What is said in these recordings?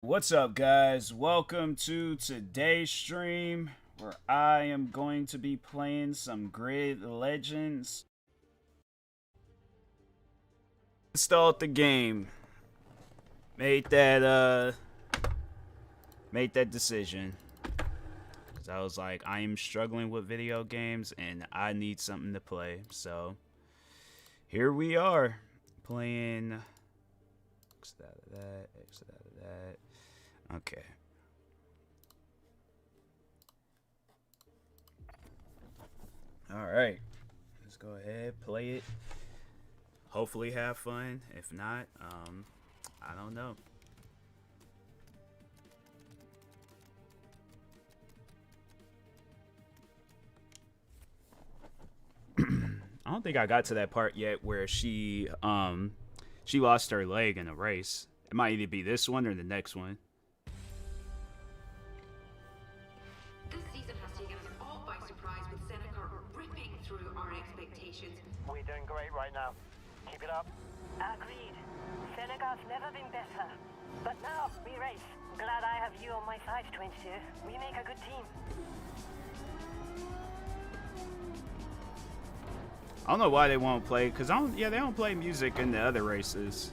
What's up, guys? Welcome to today's stream where I am going to be playing some Grid Legends. Installed the game. Made that decision. Cause I was like, I am struggling with video games and I need something to play. So here we are playing X out of that, X out of that. Okay. All right. Let's go ahead, play it. Hopefully have fun. If not, I don't know. I don't think I got to that part yet where she lost her leg in a race. It might either be this one or the next one. This season has taken us all by surprise with Seneca ripping through our expectations. We're doing great right now. Keep it up. Agreed. Seneca's never been better. But now, we race. Glad I have you on my side, 22. We make a good team. I don't know why they won't play, because they don't play music in the other races.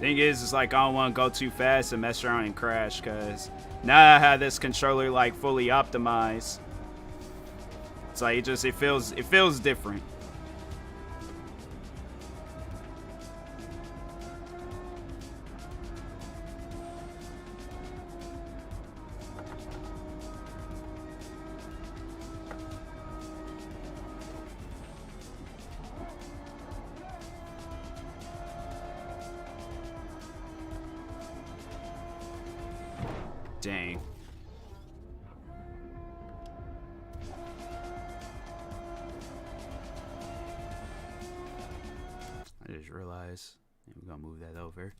Thing is, it's like I don't want to go too fast and mess around and crash, because now I have this controller like fully optimized. It's like it feels different. Dang. I just realized we're gonna move that over.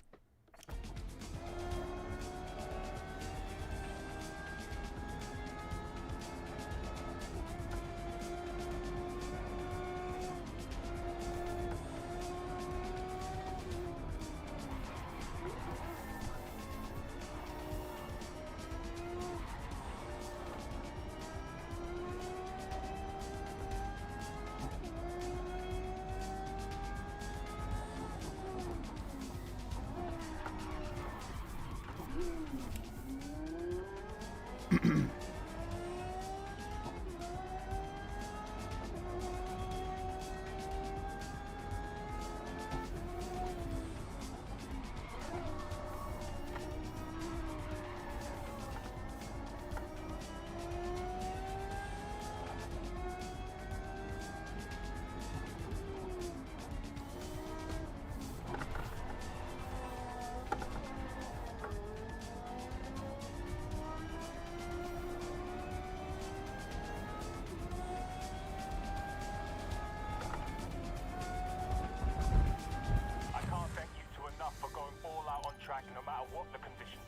No matter what the conditions.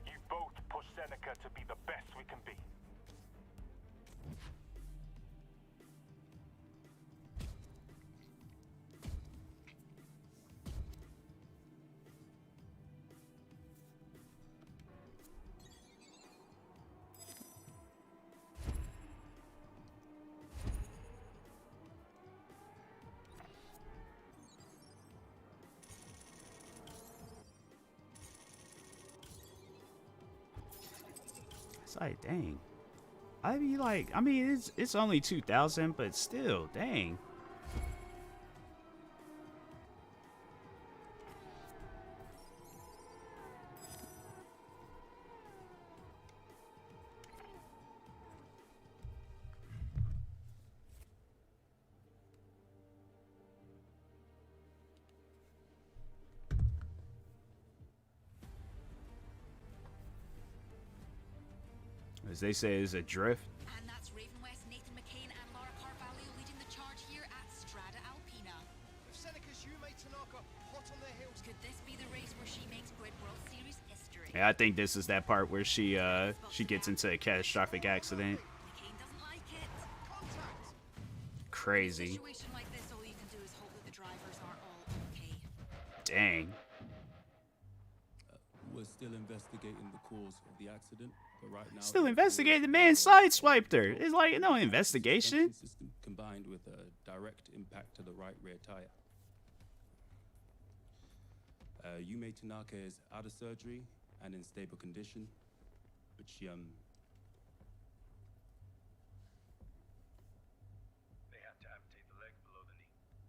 You both push Seneca to be the best we can be. It's like, dang. It's only 2,000, but still, dang. as they say, is a drift. And that's Raven West, Nathan McCain, and Laura Carvalho leading the charge here at Strada Alpina. If Seneca's Yume Tanaka hot on their heels, Could this be the race where she makes Grid World Series history? Yeah, I think this is that part where she gets into a catastrophic accident. McCain doesn't like it. contact. In a Crazy. situation like this, all you can do is hope that the drivers are all okay. Dang. We're still investigating the cause of the accident, but right now Still investigating. The man sideswiped her. It's like no investigation. System combined with a direct impact to the right rear tire. Yume Tanaka is out of surgery and in stable condition, but she They had to amputate the leg below the knee.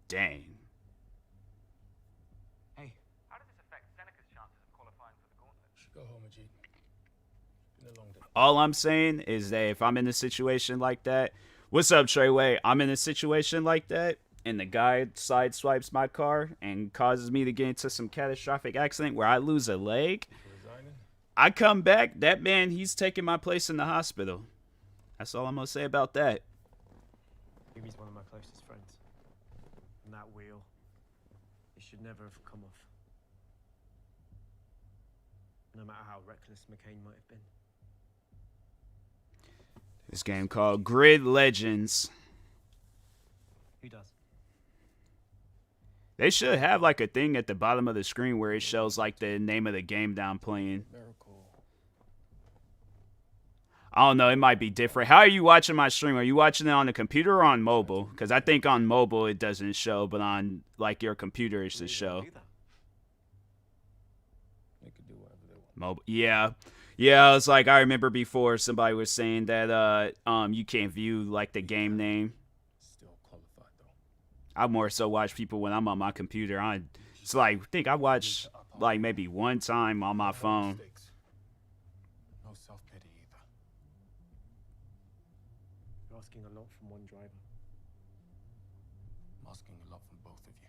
Dang. Hey, How does this affect Seneca's chances of qualifying for the gauntlet? should go home, Ajit. Been a long day. All I'm saying is that if I'm in a situation like that, what's up, Treyway? I'm in a situation like that, and the guy sideswipes my car and causes me to get into some catastrophic accident where I lose a leg. Resigning? I come back, that man, he's taking my place in the hospital. That's all I'm gonna say about that. Yumi's one of my closest friends. And that wheel, it should never have come off. No matter how reckless McCain might have been. This game called Grid Legends. Who does? They should have like a thing at the bottom of the screen where it shows like the name of the game that I'm playing. Miracle. I don't know, it might be different. How are you watching my stream? Are you watching it on the computer or on mobile? Because I think on mobile it doesn't show, but on like your computer it should show. They could do whatever they want. Mobile, yeah. Yeah, it's like I remember before somebody was saying that you can't view like the game name. Still qualified though. I more so watch people when I'm on my computer. It's like I think I watched like maybe one time on my phone. Mistakes. No self-pity either. You're asking a lot from one driver. I'm asking a lot from both of you.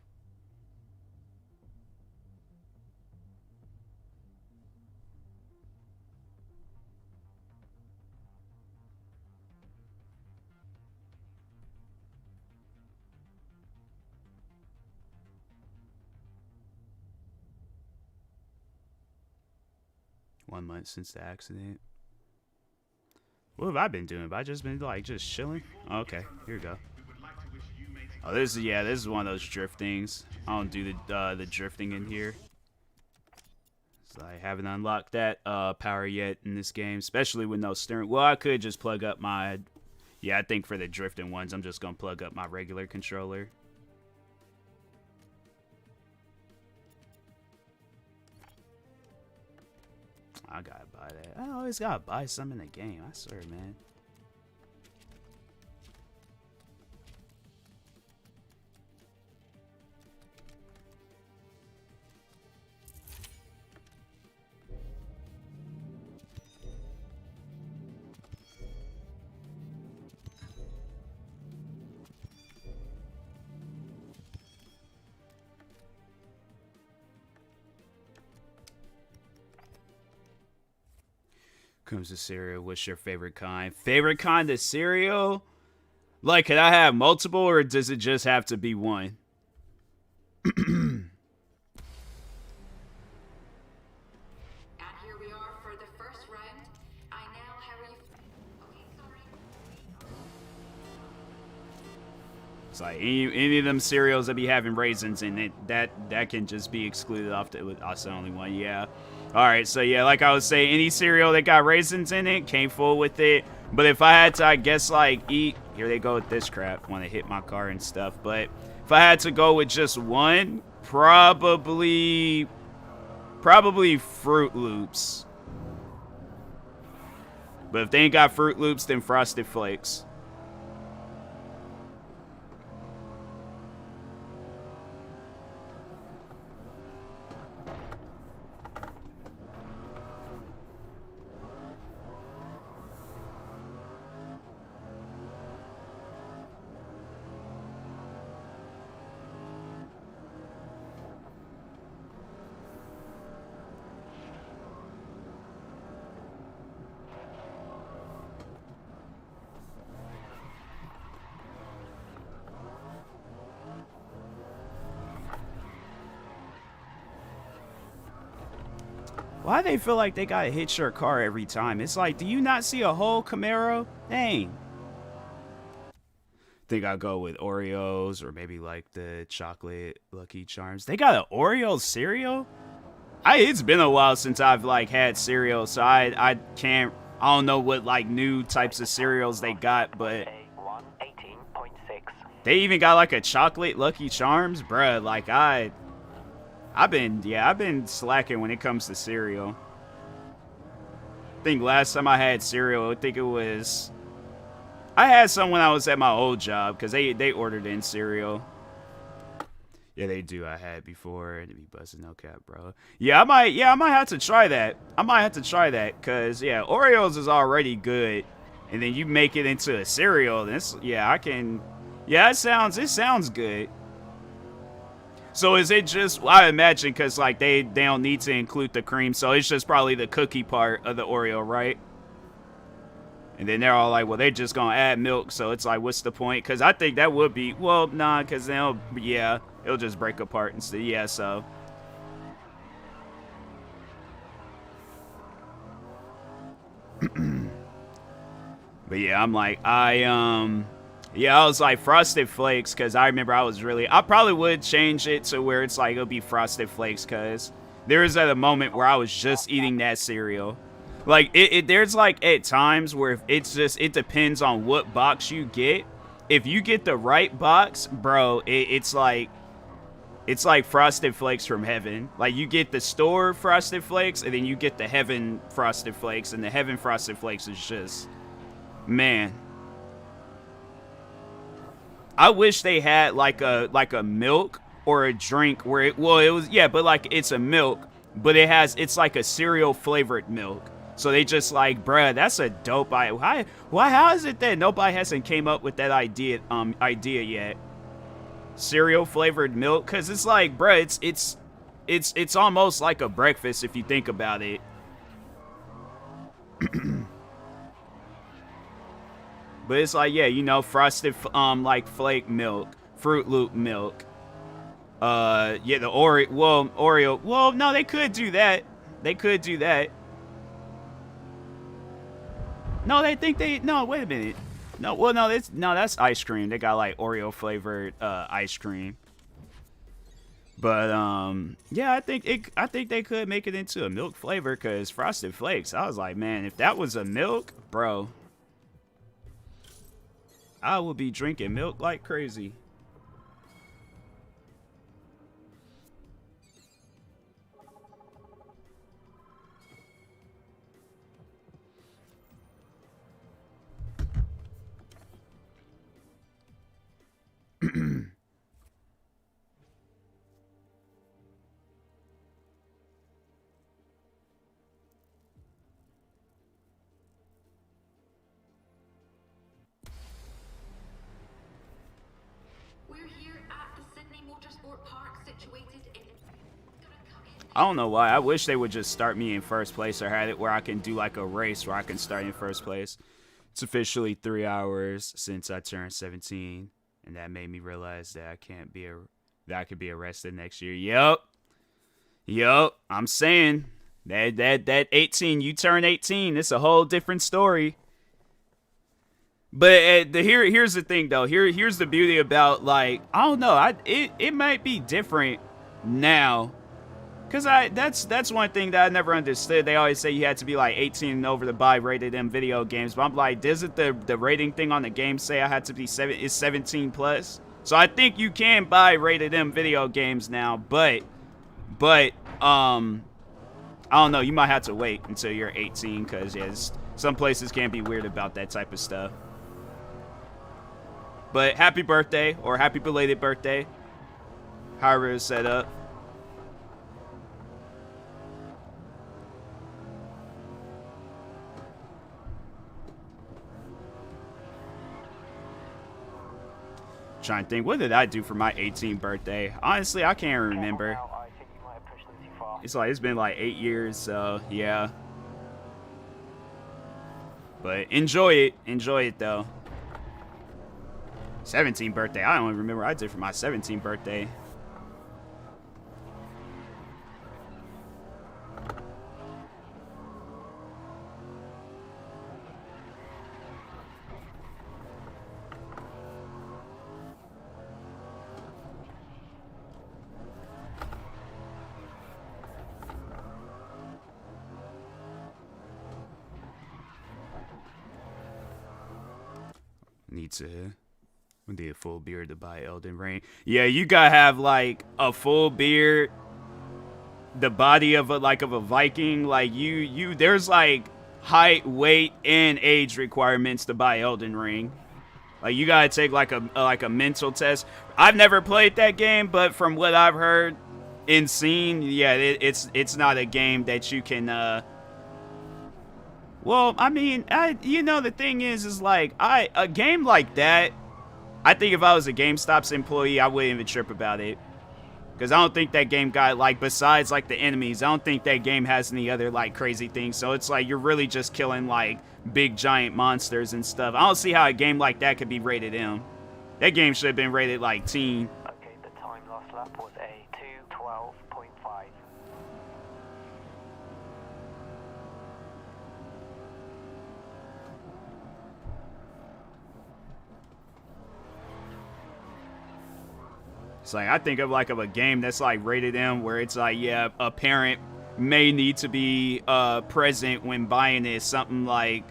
One month since the accident. What have I been doing? Have I just been like just chilling? Oh, okay, here we go. Oh, this is one of those drift things. I don't do the drifting in here. So I haven't unlocked that power yet in this game, especially with no steering. Well, I could just plug up my. Yeah, I think for the drifting ones, I'm just gonna plug up my regular controller. I gotta buy that. I always gotta buy some in the game. I swear, man. Comes to cereal. What's your favorite kind? Favorite kind of cereal? Like, can I have multiple or does it just have to be one? And here we are for the first round. I now, how are you? Okay, sorry. It's like any of them cereals that be having raisins in it, that can just be excluded off the. That's the only one, yeah. All right, so yeah, like I was saying, any cereal that got raisins in it, can't fool with it. But if I had to, I guess, like, eat... Here they go with this crap when they hit my car and stuff. But if I had to go with just one, probably Fruit Loops. But if they ain't got Fruit Loops, then Frosted Flakes. Why they feel like they gotta hit your car every time? It's like, do you not see a whole Camaro? Dang. Think I'll go with Oreos or maybe like the chocolate Lucky Charms. They got an Oreo cereal? It's been a while since I've like had cereal, so I don't know what like new types of cereals they got, but they even got like a chocolate Lucky Charms, bruh. Like I've been slacking when it comes to cereal. I think last time I had cereal, I had some when I was at my old job because they ordered in cereal. Yeah, they do. I had before. It'd be busting, no cap, bro. Yeah, I might have to try that. Because, yeah, Oreos is already good. And then you make it into a cereal. It sounds good. So is it just, I imagine, because, like, they don't need to include the cream. So it's just probably the cookie part of the Oreo, right? And then they're all like, well, they're just going to add milk. So it's like, what's the point? Because I think that would be, well, nah, because it'll just break apart instead. Yeah, so. But yeah, I'm like, I was like Frosted Flakes because I remember I probably would change it to where it's like, it'll be Frosted Flakes because there was at a moment where I was just eating that cereal. Like, there's, like, at times where it depends on what box you get. If you get the right box, bro, it's like Frosted Flakes from heaven. Like, you get the store Frosted Flakes, and then you get the heaven Frosted Flakes, and the heaven Frosted Flakes is just, man. I wish they had, like a milk or a drink where it's a milk, but it's like a cereal-flavored milk. So they just like, bruh, that's a dope idea. How is it that nobody hasn't came up with that idea yet? Cereal flavored milk, cause it's like, bruh, it's almost like a breakfast if you think about it. But it's like, yeah, you know, frosted like flake milk, Fruit Loop milk. The Oreo. Well, no, they could do that. No, wait a minute. That's ice cream. They got like Oreo flavored ice cream. But yeah, I think they could make it into a milk flavor cuz Frosted Flakes. I was like, man, if that was a milk, bro, I would be drinking milk like crazy. I don't know why. I wish they would just start me in first place or have it where I can do like a race where I can start in first place. It's officially 3 hours since I turned 17, and that made me realize that I could be arrested next year. Yup. I'm saying that 18. You turn 18. It's a whole different story. But here's the thing though. Here's the beauty about, like, I don't know. It might be different now. Cause that's one thing that I never understood. They always say you had to be like 18 and over to buy rated M video games, but I'm like, doesn't the rating thing on the game say I had to be 17 plus? So I think you can buy rated M video games now, but I don't know. You might have to wait until you're 18, cause some places can be weird about that type of stuff. But happy birthday or happy belated birthday, however it's set up. Trying to think, what did I do for my 18th birthday? Honestly, I can't remember. It's been like 8 years, so yeah. But enjoy it though. 17th birthday, I don't even remember what I did for my 17th birthday. need a full beard to buy Elden Ring. Yeah, you gotta have like a full beard, the body of a Viking. Like there's like height, weight, and age requirements to buy Elden Ring. Like you gotta take like a mental test. I've never played that game, but from what I've heard and seen, yeah, it's not a game that you can. Well, I mean, you know, the thing is like a game like that. I think if I was a GameStop's employee, I wouldn't even trip about it. Because I don't think that game got, like, besides, like, the enemies, I don't think that game has any other, like, crazy things. So it's like you're really just killing, like, big, giant monsters and stuff. I don't see how a game like that could be rated M. That game should have been rated, like, teen. Okay, the time last lap was a 2:12.5. It's like, I think of like of a game that's like rated M where it's like, yeah, a parent may need to be present when buying it. Something like,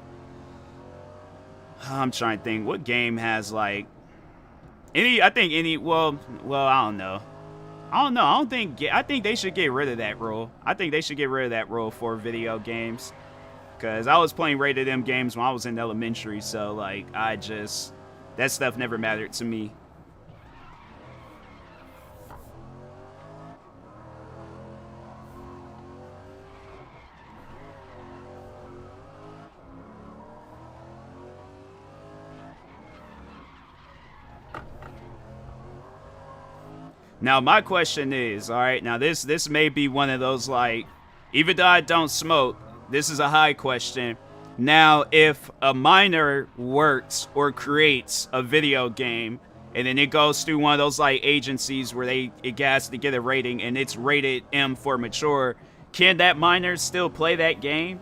I'm trying to think, what game has like I don't know. I think they should get rid of that rule. I think they should get rid of that rule for video games. Because I was playing rated M games when I was in elementary, so like that stuff never mattered to me. Now, my question is, all right, now this may be one of those, like, even though I don't smoke, this is a high question. Now, if a minor works or creates a video game, and then it goes through one of those, like, agencies where it has to get a rating, and it's rated M for mature, can that minor still play that game?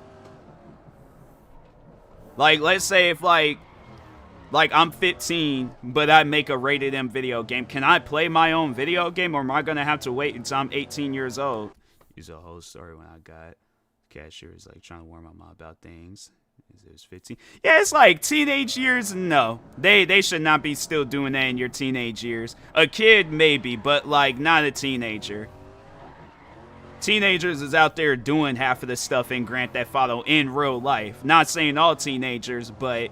Like, let's say if, like I'm 15, but I make a rated M video game. Can I play my own video game, or am I going to have to wait until I'm 18 years old? Use a whole story when I got cashiers, like, trying to warn my mom about things. It was 15. Yeah, it's like teenage years, no. They should not be still doing that in your teenage years. A kid, maybe, but, like, not a teenager. Teenagers is out there doing half of the stuff in Grand Theft Auto in real life. Not saying all teenagers, but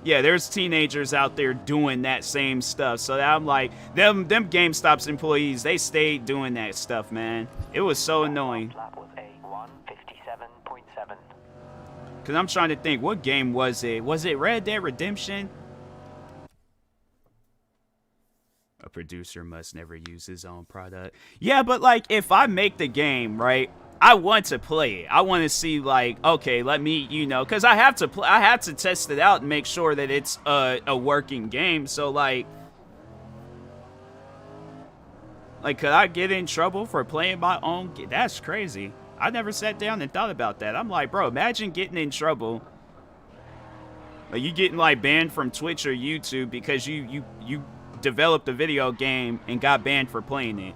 yeah, there's teenagers out there doing that same stuff. So I'm like, them GameStop's employees, they stayed doing that stuff, man. It was so annoying. Because I'm trying to think, what game was it? Was it Red Dead Redemption? A producer must never use his own product. Yeah, but like, if I make the game, right, I want to play it. I want to see, like, okay, let me, you know, because I have to test it out and make sure that it's a working game. So, like, could I get in trouble for playing my own game? That's crazy. I never sat down and thought about that. I'm like, bro, imagine getting in trouble. Like, you getting, like, banned from Twitch or YouTube because you developed a video game and got banned for playing it.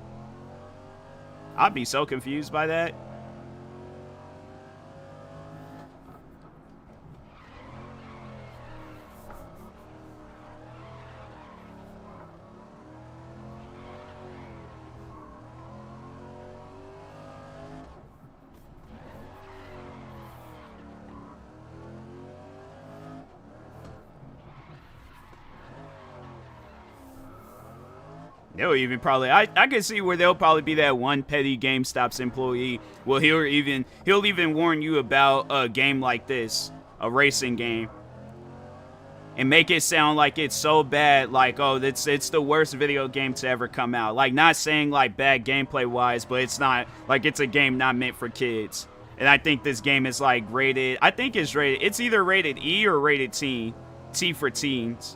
I'd be so confused by that. They'll even probably, I can see where they'll probably be that one petty GameStop's employee. Well, he'll even warn you about a game like this, a racing game, and make it sound like it's so bad, like, oh, it's the worst video game to ever come out. Like, not saying like bad gameplay wise, but it's not like it's a game not meant for kids. And I think this game is like rated, I think it's rated, it's either rated E or rated teen, T for teens.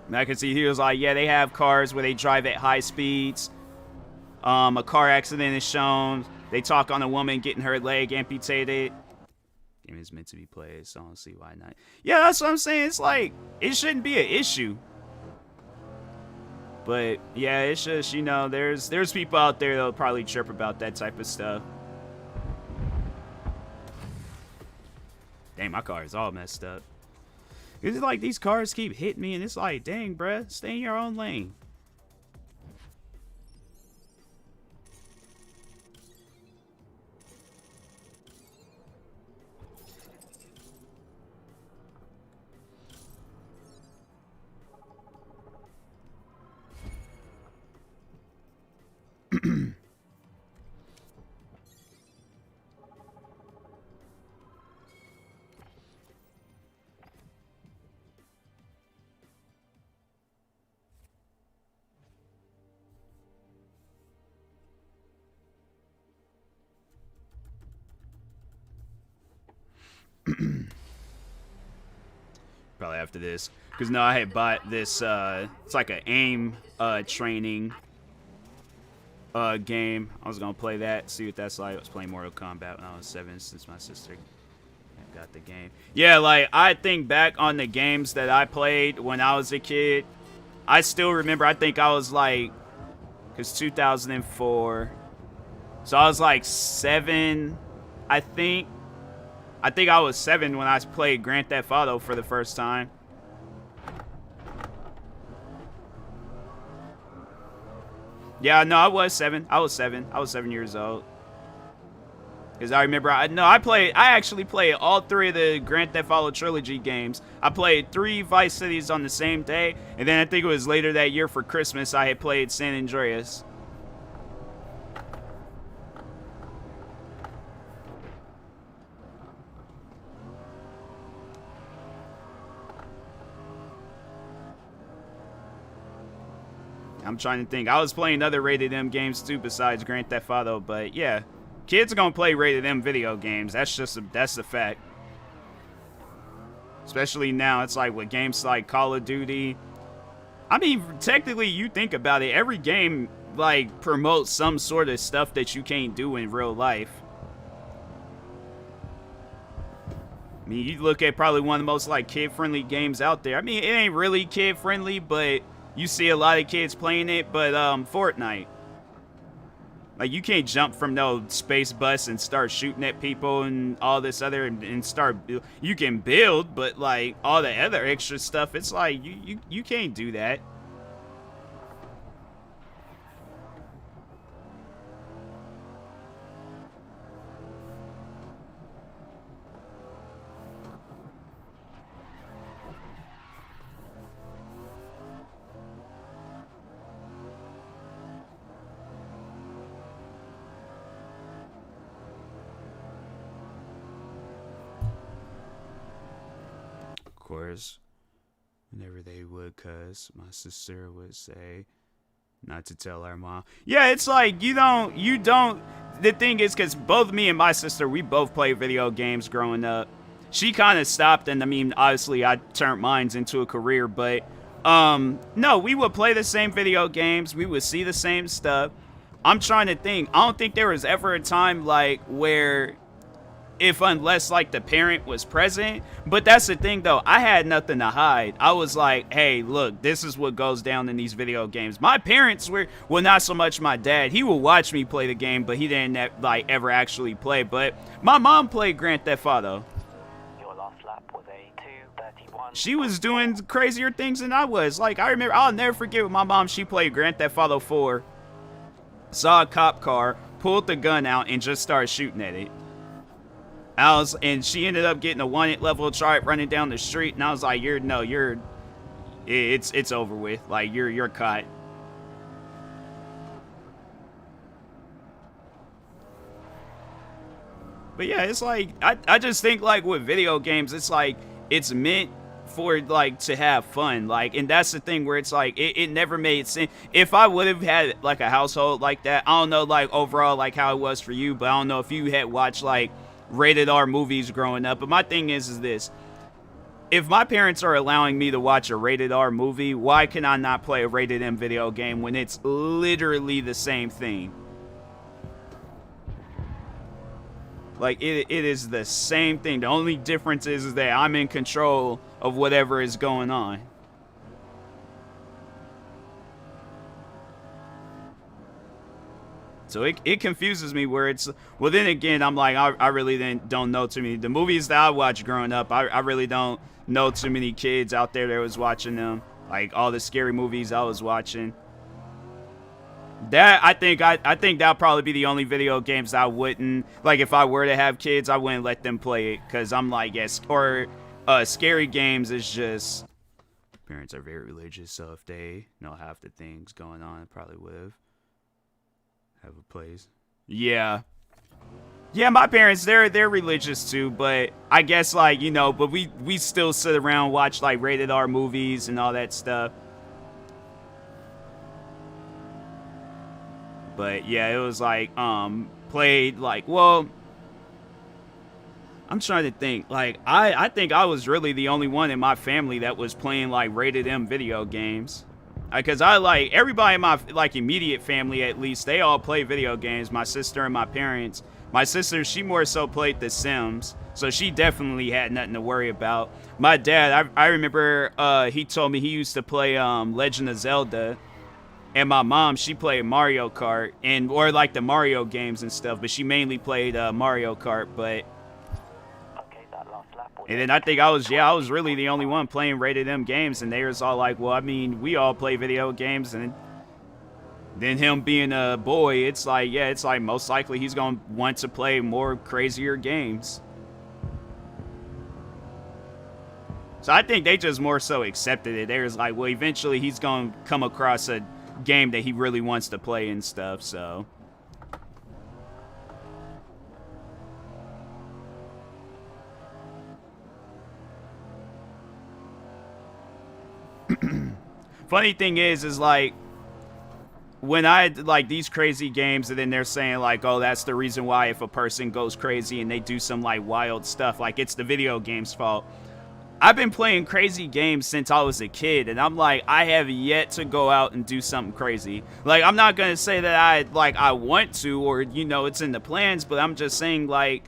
And I can see he was like, yeah, they have cars where they drive at high speeds. A car accident is shown. They talk on a woman getting her leg amputated. Game is meant to be played, so I don't see why not. Yeah, that's what I'm saying. It's like, it shouldn't be an issue. But yeah, it's just, you know, there's people out there that'll probably chirp about that type of stuff. Dang, my car is all messed up. It's like these cars keep hitting me, and it's like, dang, bruh, stay in your own lane. Probably after this, because no, I had bought this. It's like an aim training game. I was gonna play that, see what that's like. I was playing Mortal Kombat when I was 7, since my sister got the game. Yeah, like I think back on the games that I played when I was a kid. I still remember. I think I was like, because 2004, so I was like 7, I think. I think I was 7 when I played Grand Theft Auto for the first time. Yeah, no, I was 7. I was 7 years old. Because I remember, I actually played all 3 of the Grand Theft Auto trilogy games. I played 3 Vice Cities on the same day. And then I think it was later that year for Christmas, I had played San Andreas. I'm trying to think. I was playing other rated M games too besides Grand Theft Auto, but yeah, kids are gonna play rated M video games. That's a fact. Especially now, it's like with games like Call of Duty. I mean, technically, you think about it, every game like promotes some sort of stuff that you can't do in real life. I mean, you look at probably one of the most like kid-friendly games out there. I mean, it ain't really kid-friendly, but you see a lot of kids playing it, but Fortnite. Like, you can't jump from no space bus and start shooting at people and all this other and start. You can build, but like all the other extra stuff, it's like you can't do that. Course, whenever they would, cuz my sister would say not to tell our mom. Yeah, it's like you don't the thing is, because both me and my sister, we both played video games growing up. She kind of stopped, and I mean, obviously I turned mine into a career, but no, we would play the same video games, we would see the same stuff. I'm trying to think. I don't think there was ever a time like where unless like the parent was present. But that's the thing though, I had nothing to hide. I was like, hey, look, this is what goes down in these video games. My parents were, well, not so much my dad. He would watch me play the game, but he didn't like ever actually play. But my mom played Grand Theft Auto. Your last lap was a 2:31. She was doing crazier things than I was. Like, I remember, I'll never forget with my mom, she played Grand Theft Auto 4, saw a cop car, pulled the gun out, and just started shooting at it. And she ended up getting a 1-hit level chart running down the street, and I was like, it's over with. Like, you're caught. But yeah, it's like, I just think like with video games, it's like, it's meant for like to have fun. Like, and that's the thing where it's like, it never made sense. If I would have had like a household like that, I don't know like overall like how it was for you, but I don't know if you had watched like rated R movies growing up. But my thing is this: if my parents are allowing me to watch a rated R movie, why can I not play a rated M video game when it's literally the same thing? Like, it is the same thing. The only difference is that I'm in control of whatever is going on. So it confuses me where it's, well, then again, I'm like, I really don't know too many. The movies that I watched growing up, I really don't know too many kids out there that was watching them. Like all the scary movies I was watching. That I think that'll probably be the only video games I wouldn't, like if I were to have kids, I wouldn't let them play it. Cause I'm like, yes, or scary games is just, parents are very religious, so if they know half the things going on, I probably would have a place. Yeah, my parents, they're religious too, but I guess like, you know, but we still sit around, watch like rated R movies and all that stuff. But yeah, it was like played like, well, I'm trying to think, like I think I was really the only one in my family that was playing like rated M video games. Because I like, everybody in my like immediate family, at least, they all play video games. My sister and my parents. My sister, she more so played The Sims, so she definitely had nothing to worry about. My dad, I remember he told me he used to play Legend of Zelda. And my mom, she played Mario Kart, or like the Mario games and stuff, but she mainly played Mario Kart. But and then I think I was really the only one playing rated M games, and they was all like, well, I mean, we all play video games, and then him being a boy, it's like, yeah, it's like most likely he's gonna want to play more crazier games. So I think they just more so accepted it. They was like, well, eventually he's gonna come across a game that he really wants to play and stuff, so. Funny thing is like, when I like these crazy games, and then they're saying like, oh, that's the reason why if a person goes crazy and they do some like wild stuff, like it's the video game's fault. I've been playing crazy games since I was a kid, and I'm like, I have yet to go out and do something crazy. Like, I'm not gonna say that I want to, or, you know, it's in the plans, but I'm just saying, like,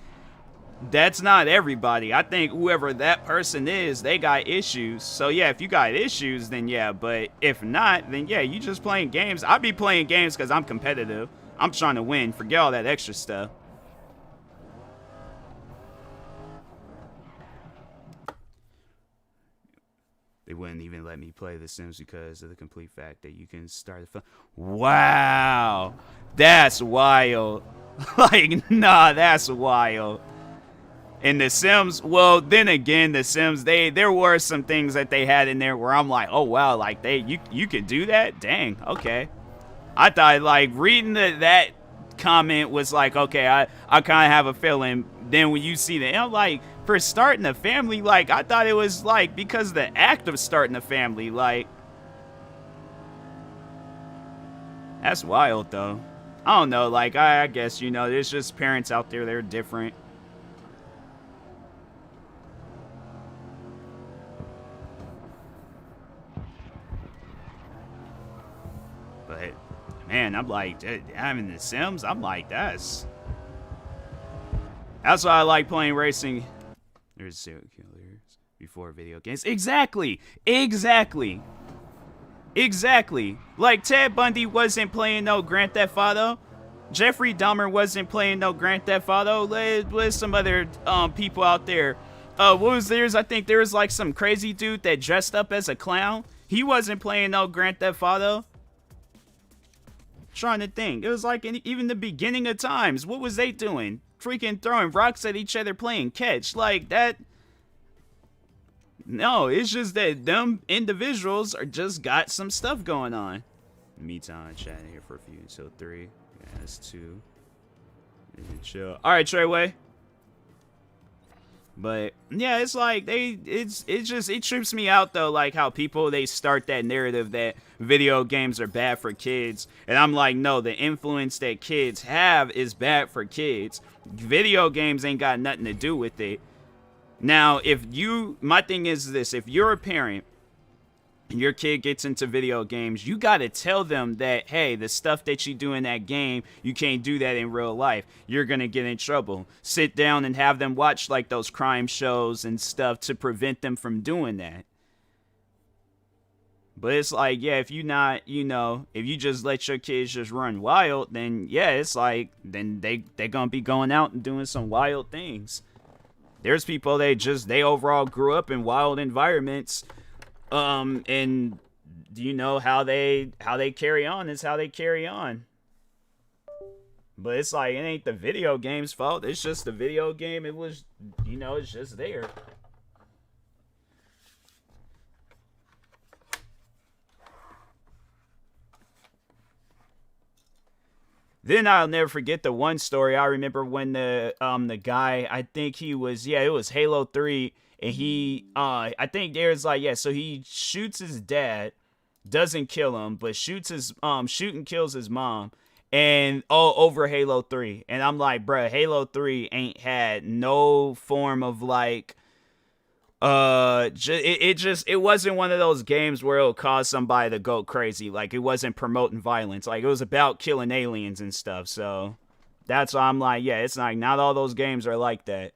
that's not everybody. I think whoever that person is, they got issues. So yeah, if you got issues, then yeah, but if not, then yeah, you just playing games. I be playing games because I'm competitive. I'm trying to win. Forget all that extra stuff. They wouldn't even let me play The Sims because of the complete fact that you can start a film. Wow, that's wild. Like, nah, that's wild. And The Sims, well, then again, The Sims, there were some things that they had in there where I'm like, oh wow, like you could do that? Dang, okay. I thought like reading that comment was like, okay, I kind of have a feeling. Then when you see that, I'm like, for starting a family, like I thought it was like because of the act of starting a family, like that's wild though. I don't know, like I guess, you know, there's just parents out there, they're different. But man, I'm like, having The Sims, I'm like, that's why I like playing racing. There's serial killers before video games. Exactly. Like Ted Bundy wasn't playing no Grand Theft Auto. Jeffrey Dahmer wasn't playing no Grand Theft Auto. There's some other people out there. What was theirs? I think there was like some crazy dude that dressed up as a clown. He wasn't playing no Grand Theft Auto. Trying to think. It was like even the beginning of times. What was they doing? Freaking throwing rocks at each other, playing catch. Like that. No, it's just that them individuals are just got some stuff going on. Me time chatting here for a few until 3. Yeah, that's 2. Chill. All right, Treyway. But yeah, it's like it trips me out though, like how people they start that narrative that video games are bad for kids, and I'm like, no, the influence that kids have is bad for kids. Video games ain't got nothing to do with it. Now, my thing is this, if you're a parent and your kid gets into video games, you got to tell them that, hey, the stuff that you do in that game, you can't do that in real life. You're going to get in trouble. Sit down and have them watch like those crime shows and stuff to prevent them from doing that. But it's like, yeah, if you not, you know, if you just let your kids just run wild, then yeah, it's like, then they gonna be going out and doing some wild things. There's people they overall grew up in wild environments, and you know how they carry on is how they carry on. But it's like, it ain't the video game's fault. It's just the video game. It was, you know, it's just there. Then I'll never forget the one story. I remember when the guy, I think he was, yeah, it was Halo 3, and he I think there's like, yeah, so he shoots his dad, doesn't kill him, but shoots his shoot and kills his mom, and over Halo 3. And I'm like, bruh, Halo 3 ain't had no form of like it wasn't one of those games where it'll cause somebody to go crazy. Like, it wasn't promoting violence. Like, it was about killing aliens and stuff. So that's why I'm like, yeah, it's like, not all those games are like that.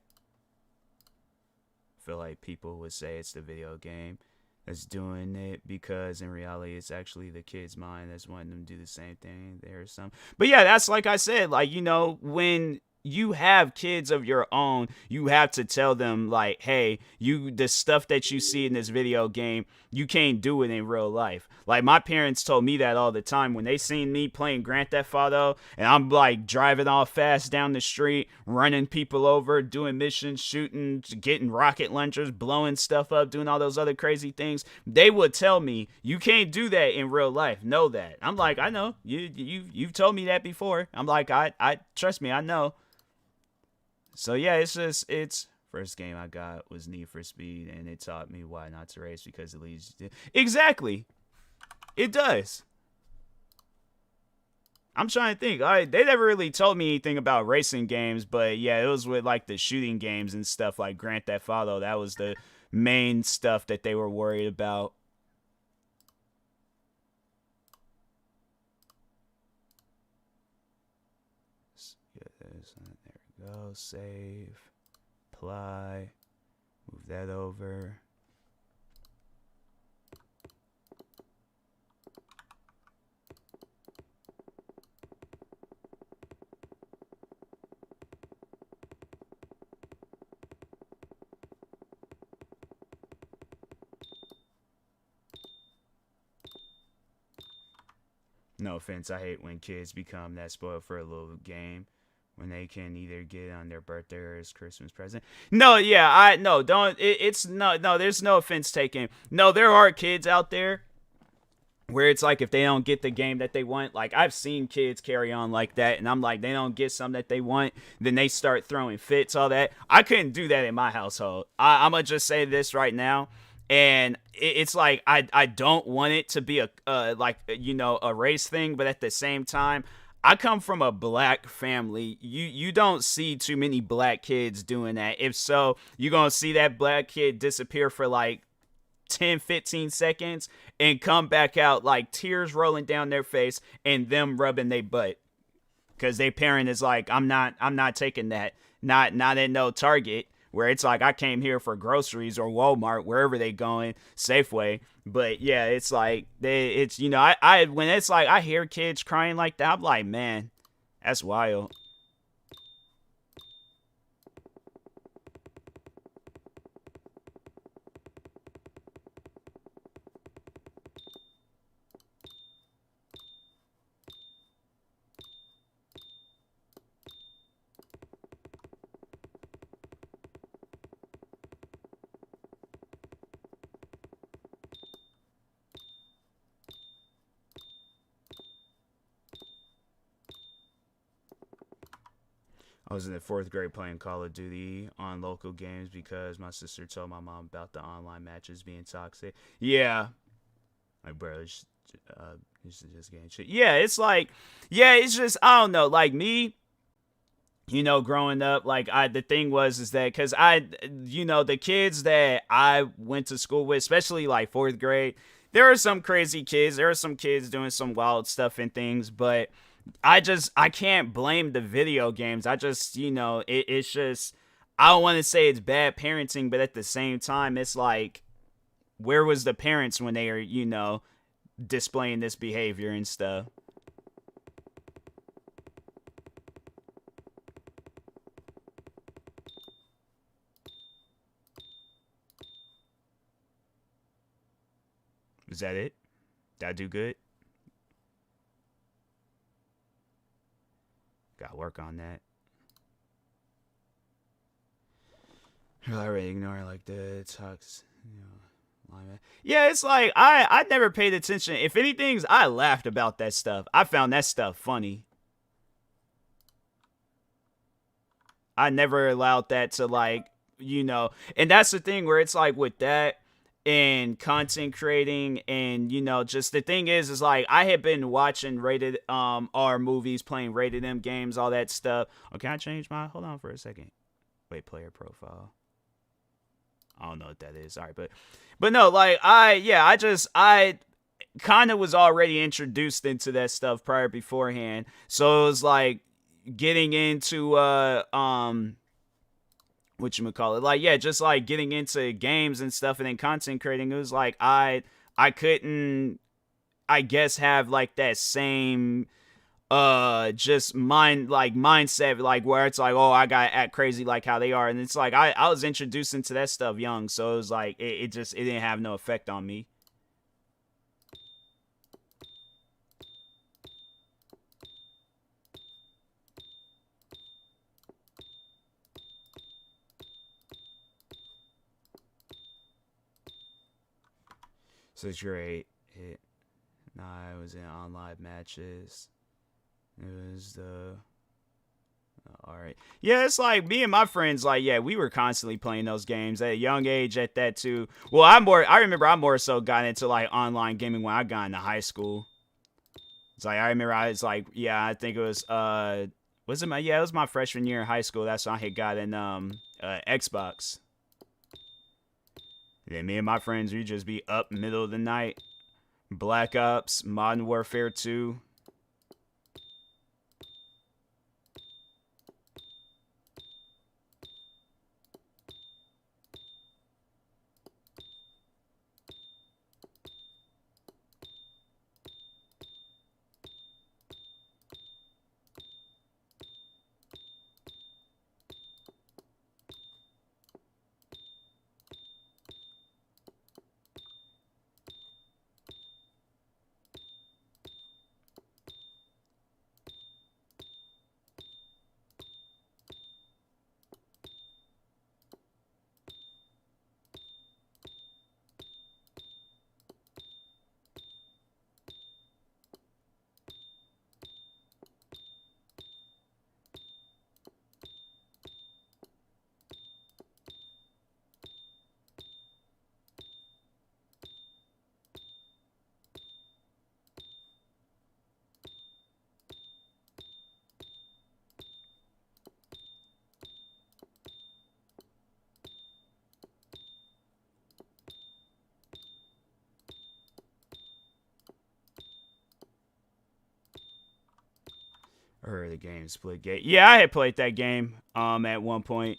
I feel like people would say it's the video game that's doing it, because in reality it's actually the kid's mind that's wanting them to do the same thing. There's some, but yeah, that's like I said, like, you know, when you have kids of your own, you have to tell them, like, hey, the stuff that you see in this video game, you can't do it in real life. Like, my parents told me that all the time when they seen me playing Grand Theft Auto, and I'm like driving all fast down the street, running people over, doing missions, shooting, getting rocket launchers, blowing stuff up, doing all those other crazy things. They would tell me, you can't do that in real life. Know that. I'm like, I know. You've told me that before. I'm like, I trust me, I know. So yeah, it's first game I got was Need for Speed, and it taught me why not to race, because it leads you to, exactly, it does. I'm trying to think. They never really told me anything about racing games, but yeah, it was with like the shooting games and stuff like Grand Theft Auto. That was the main stuff that they were worried about. Go, save, apply, move that over. No offense, I hate when kids become that spoiled for a little game when they can either get it on their birthday or as Christmas present. No, yeah, there's no offense taken. No, there are kids out there where it's like, if they don't get the game that they want, like, I've seen kids carry on like that, and I'm like, they don't get something that they want, then they start throwing fits, all that. I couldn't do that in my household. I'm gonna just say this right now. And it's like, I don't want it to be a race thing, but at the same time, I come from a black family. You don't see too many black kids doing that. If so, you're going to see that black kid disappear for like 10, 15 seconds and come back out like tears rolling down their face and them rubbing their butt. Because their parent is like, I'm not taking that. Not at no Target, where it's like, I came here for groceries, or Walmart, wherever they going, Safeway. But yeah, it's like, it's, you know, when it's like, I hear kids crying like that, I'm like, man, that's wild. I was in the 4th grade playing Call of Duty on local games because my sister told my mom about the online matches being toxic. Yeah. My brother's just getting shit. Yeah, it's like, yeah, it's just, I don't know, like me, you know, growing up, like, the thing is that, because you know, the kids that I went to school with, especially like 4th grade, there are some crazy kids, there are some kids doing some wild stuff and things, but I can't blame the video games. I just, you know, it's just, I don't want to say it's bad parenting, but at the same time, it's like, where was the parents when they are, you know, displaying this behavior and stuff? Is that it? Did I do good? Gotta work on that. I already ignore like the talks, you know. Yeah, it's like I never paid attention. If anything, I laughed about that stuff. I found that stuff funny. I never allowed that to, like, you know, and that's the thing where it's like with that and content creating and, you know, just the thing is like I had been watching rated R movies, playing rated M games, all that stuff. Oh, can I change my, hold on for a second. Wait, player profile. I don't know what that is. All right, but no, like I kind of was already introduced into that stuff beforehand. So it was like getting into whatchamacallit, like, yeah, just like getting into games and stuff and then content creating. It was like I couldn't, I guess, have like that same just mindset, like where it's like, oh, I gotta act crazy like how they are. And it's like I was introduced into that stuff young, so it was like it didn't have no effect on me. So it's great. Nah, it was in online matches. It was the alright. Yeah, it's like me and my friends, like, yeah, we were constantly playing those games at a young age at that too. Well, I remember I more so got into like online gaming when I got into high school. It's like I remember I was like, yeah, I think it was it was my freshman year in high school. That's when I had got an Xbox. And then me and my friends, we'd just be up middle of the night. Black Ops, Modern Warfare 2. Or the game Split Gate. Yeah, I had played that game at one point.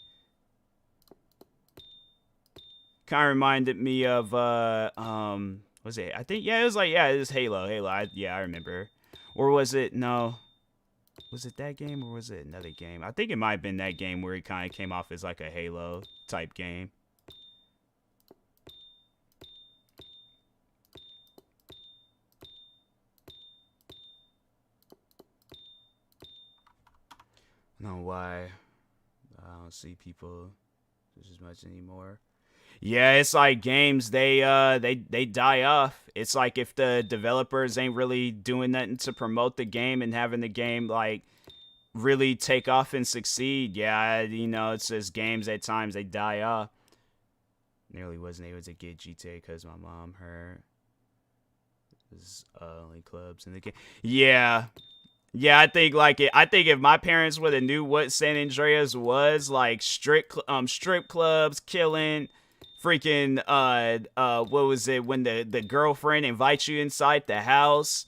Kind of reminded me of was it? I think, yeah, it was like, yeah, it was Halo. I remember. Or was it, no. Was it that game or was it another game? I think it might have been that game where it kind of came off as like a Halo type game. I don't know why I don't see people just as much anymore. Yeah, it's like games, they die off. It's like if the developers ain't really doing nothing to promote the game and having the game like really take off and succeed. Yeah, you know, it's just games at times they die off. Nearly wasn't able to get GTA because my mom, her was only clubs in the game. Yeah. Yeah, I think if my parents would have knew what San Andreas was, like strip clubs, killing, freaking what was it when the girlfriend invites you inside the house?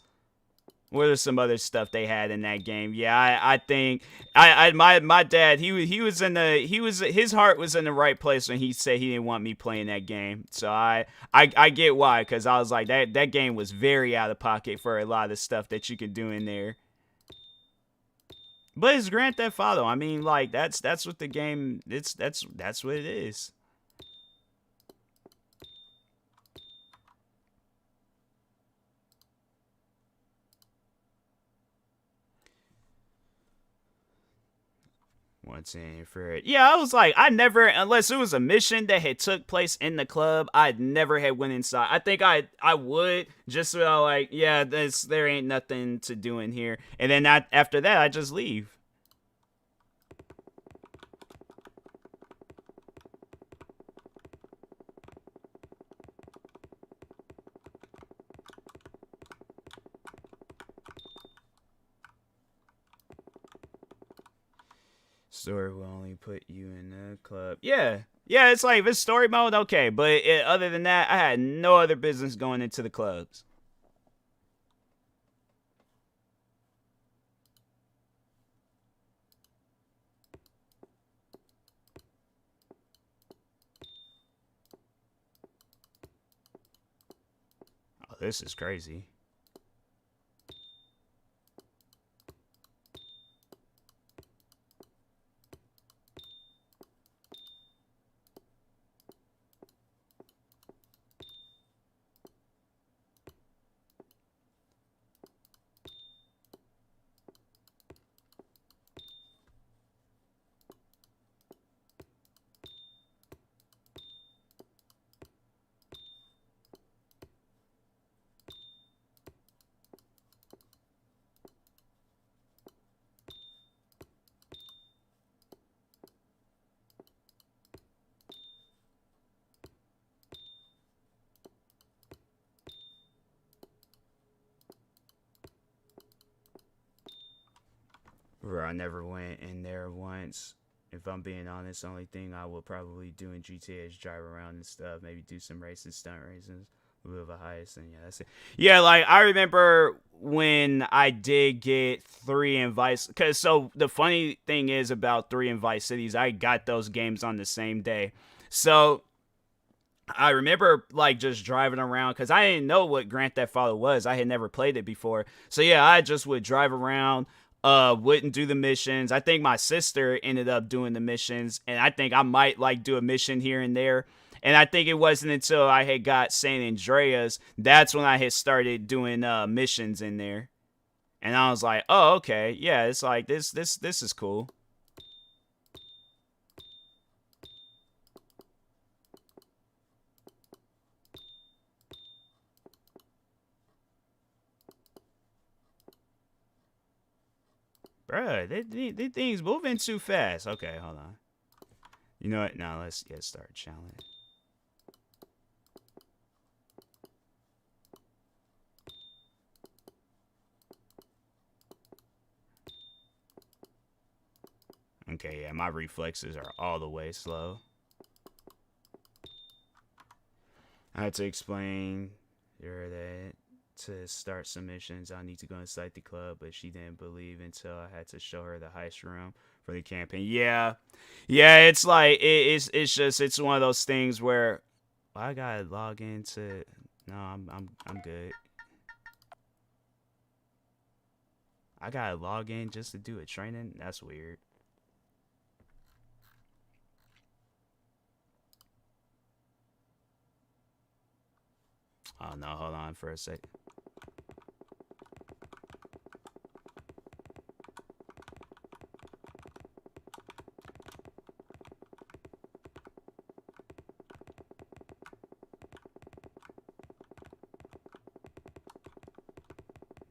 What are some other stuff they had in that game? Yeah, I think my dad, his heart was in the right place when he said he didn't want me playing that game. So I get why, because I was like, that game was very out of pocket for a lot of the stuff that you could do in there. But it's Grand Theft Auto. I mean, like, that's what the game, that's what it is. What's in for it? Yeah, I was like, I never, unless it was a mission that had took place in the club, I never had went inside. I think I would, just so like, yeah, there ain't nothing to do in here. And then after that, I just leave. Story will only put you in the club. Yeah, it's like, if it's story mode, okay. But other than that, I had no other business going into the clubs. Oh, this is crazy. Bro, I never went in there once. If I'm being honest, the only thing I will probably do in GTA is drive around and stuff. Maybe do some races, stunt races, a little bit of a heist, and yeah, that's it. Yeah, like, I remember when I did get 3 in Vice, because so the funny thing is about 3 in Vice Cities, I got those games on the same day. So I remember, like, just driving around, because I didn't know what Grand Theft Auto was. I had never played it before. So yeah, I just would drive around, wouldn't do the missions. I think my sister ended up doing the missions, and I think I might, like, do a mission here and there. And I think it wasn't until I had got San Andreas, that's when I had started doing missions in there. And I was like, oh, okay, yeah, it's like, this is cool. Bruh, these things moving too fast. Okay, hold on. You know what? Now let's get started challenge. Okay, yeah, my reflexes are all the way slow. I had to explain her that to start submissions, I need to go inside the club, but she didn't believe until I had to show her the heist room for the campaign. Yeah, it's like it's one of those things where I gotta log into. No, I'm good. I gotta log in just to do a training. That's weird. Oh no, hold on for a sec.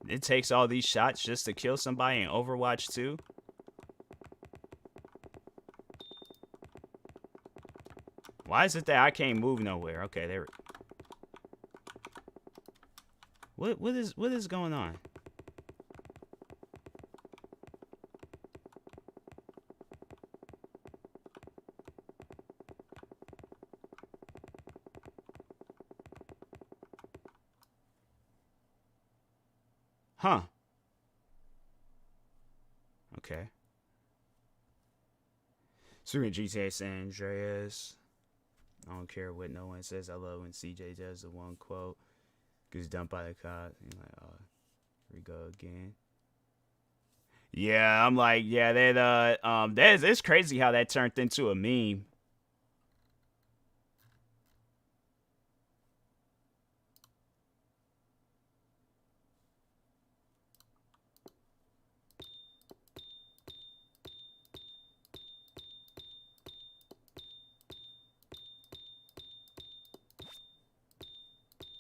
It takes all these shots just to kill somebody in Overwatch 2? Why is it that I can't move nowhere? Okay, there. What is going on? Huh. Okay. Super GTA San Andreas. I don't care what no one says. I love when CJ does the one quote. Gets dumped by the cop. You're like, oh, here we go again. Yeah, I'm like, yeah, it's crazy how that turned into a meme.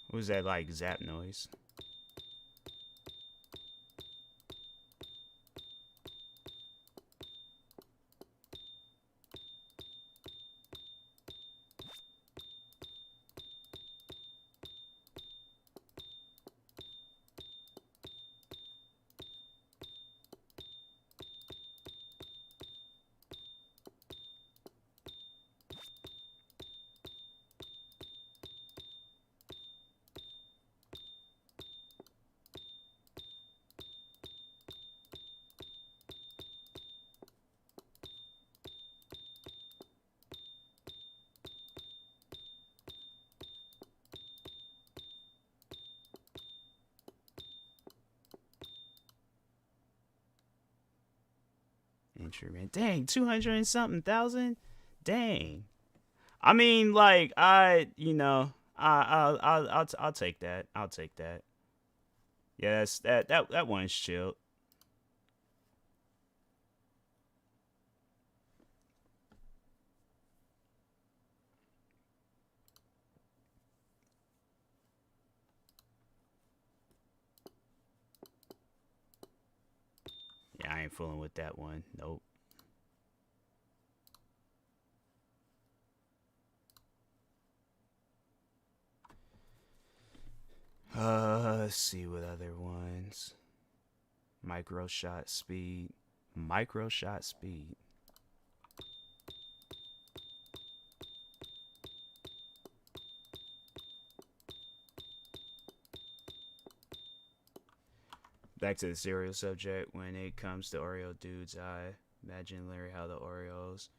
What was that, like, zap noise? Man. Dang, 200 and something thousand. Dang. I mean, like, I'll take that. I'll take that. Yeah, that one's chilled. Yeah, I ain't fooling with that one. Nope. Let's see what other ones. Micro shot speed. Micro shot speed. Back to the cereal subject. When it comes to Oreo dudes, I imagine Larry how the Oreos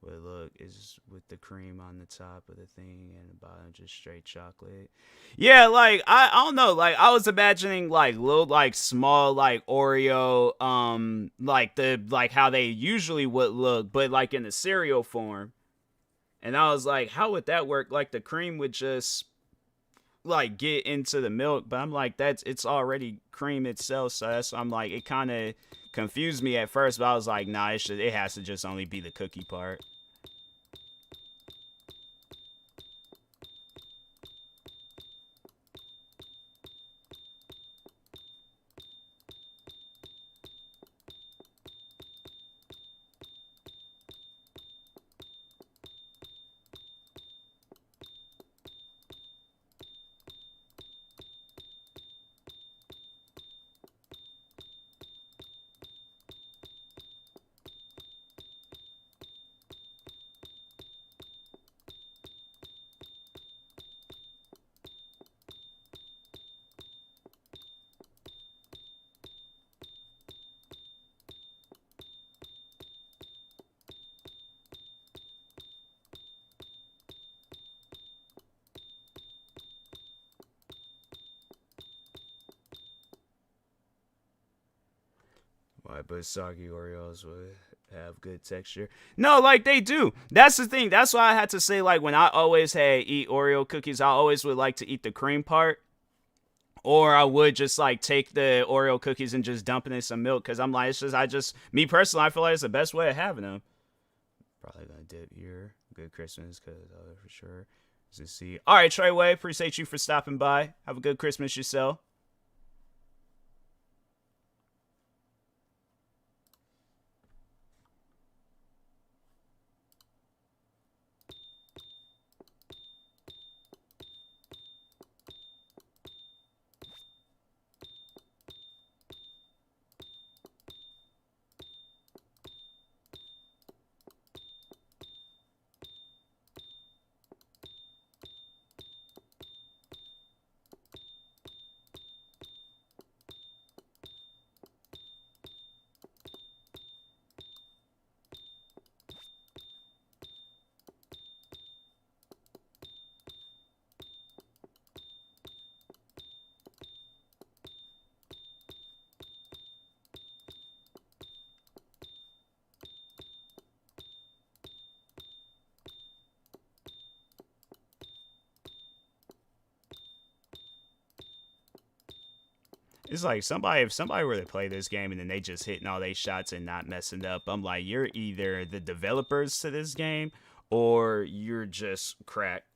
would look is with the cream on the top of the thing and the bottom just straight chocolate. Yeah, like I don't know, like I was imagining like little like small like Oreo like how they usually would look, but like in the cereal form. And I was like, how would that work? Like the cream would just like get into the milk, but I'm like, it's already cream itself, so that's I'm like, it kind of confused me at first, but I was like, nah, it has to just only be the cookie part. Why, but soggy Oreos would have good texture. No, like they do. That's the thing. That's why I had to say, like, when I always had eat Oreo cookies, I always would like to eat the cream part. Or I would just like take the Oreo cookies and just dump it in some milk. Cause I'm like, me personally, I feel like it's the best way of having them. Probably gonna dip here. Good Christmas, cause for sure. Let's see. All right, Treyway, appreciate you for stopping by. Have a good Christmas yourself. It's like if somebody were to play this game and then they just hitting all their shots and not messing up, I'm like, you're either the developers to this game or you're just cracked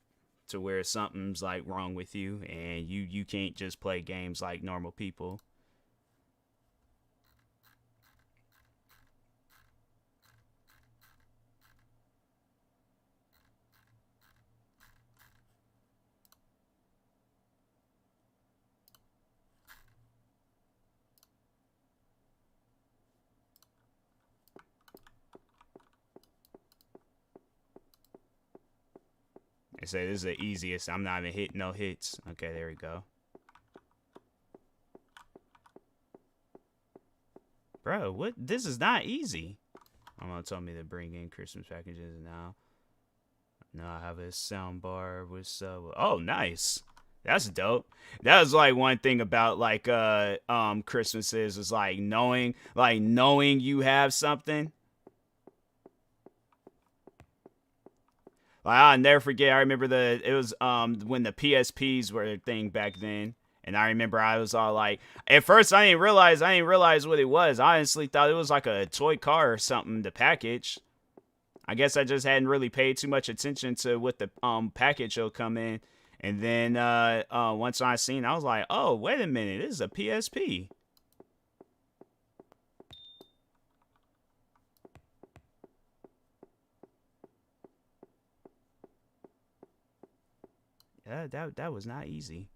to where something's like wrong with you and you can't just play games like normal people. They say this is the easiest. I'm not even hitting no hits. Okay, there we go. Bro, what? This is not easy. Mama told me to bring in Christmas packages now. Now I have a sound bar with oh, nice. That's dope. That was like one thing about like Christmas is like knowing you have something. Like, I'll never forget. I remember it was when the PSPs were a thing back then, and I remember I was all like, at first I didn't realize what it was. I honestly thought it was like a toy car or something. The package. I guess I just hadn't really paid too much attention to what the package will come in, and then once I seen, I was like, oh wait a minute, this is a PSP. Yeah, that was not easy.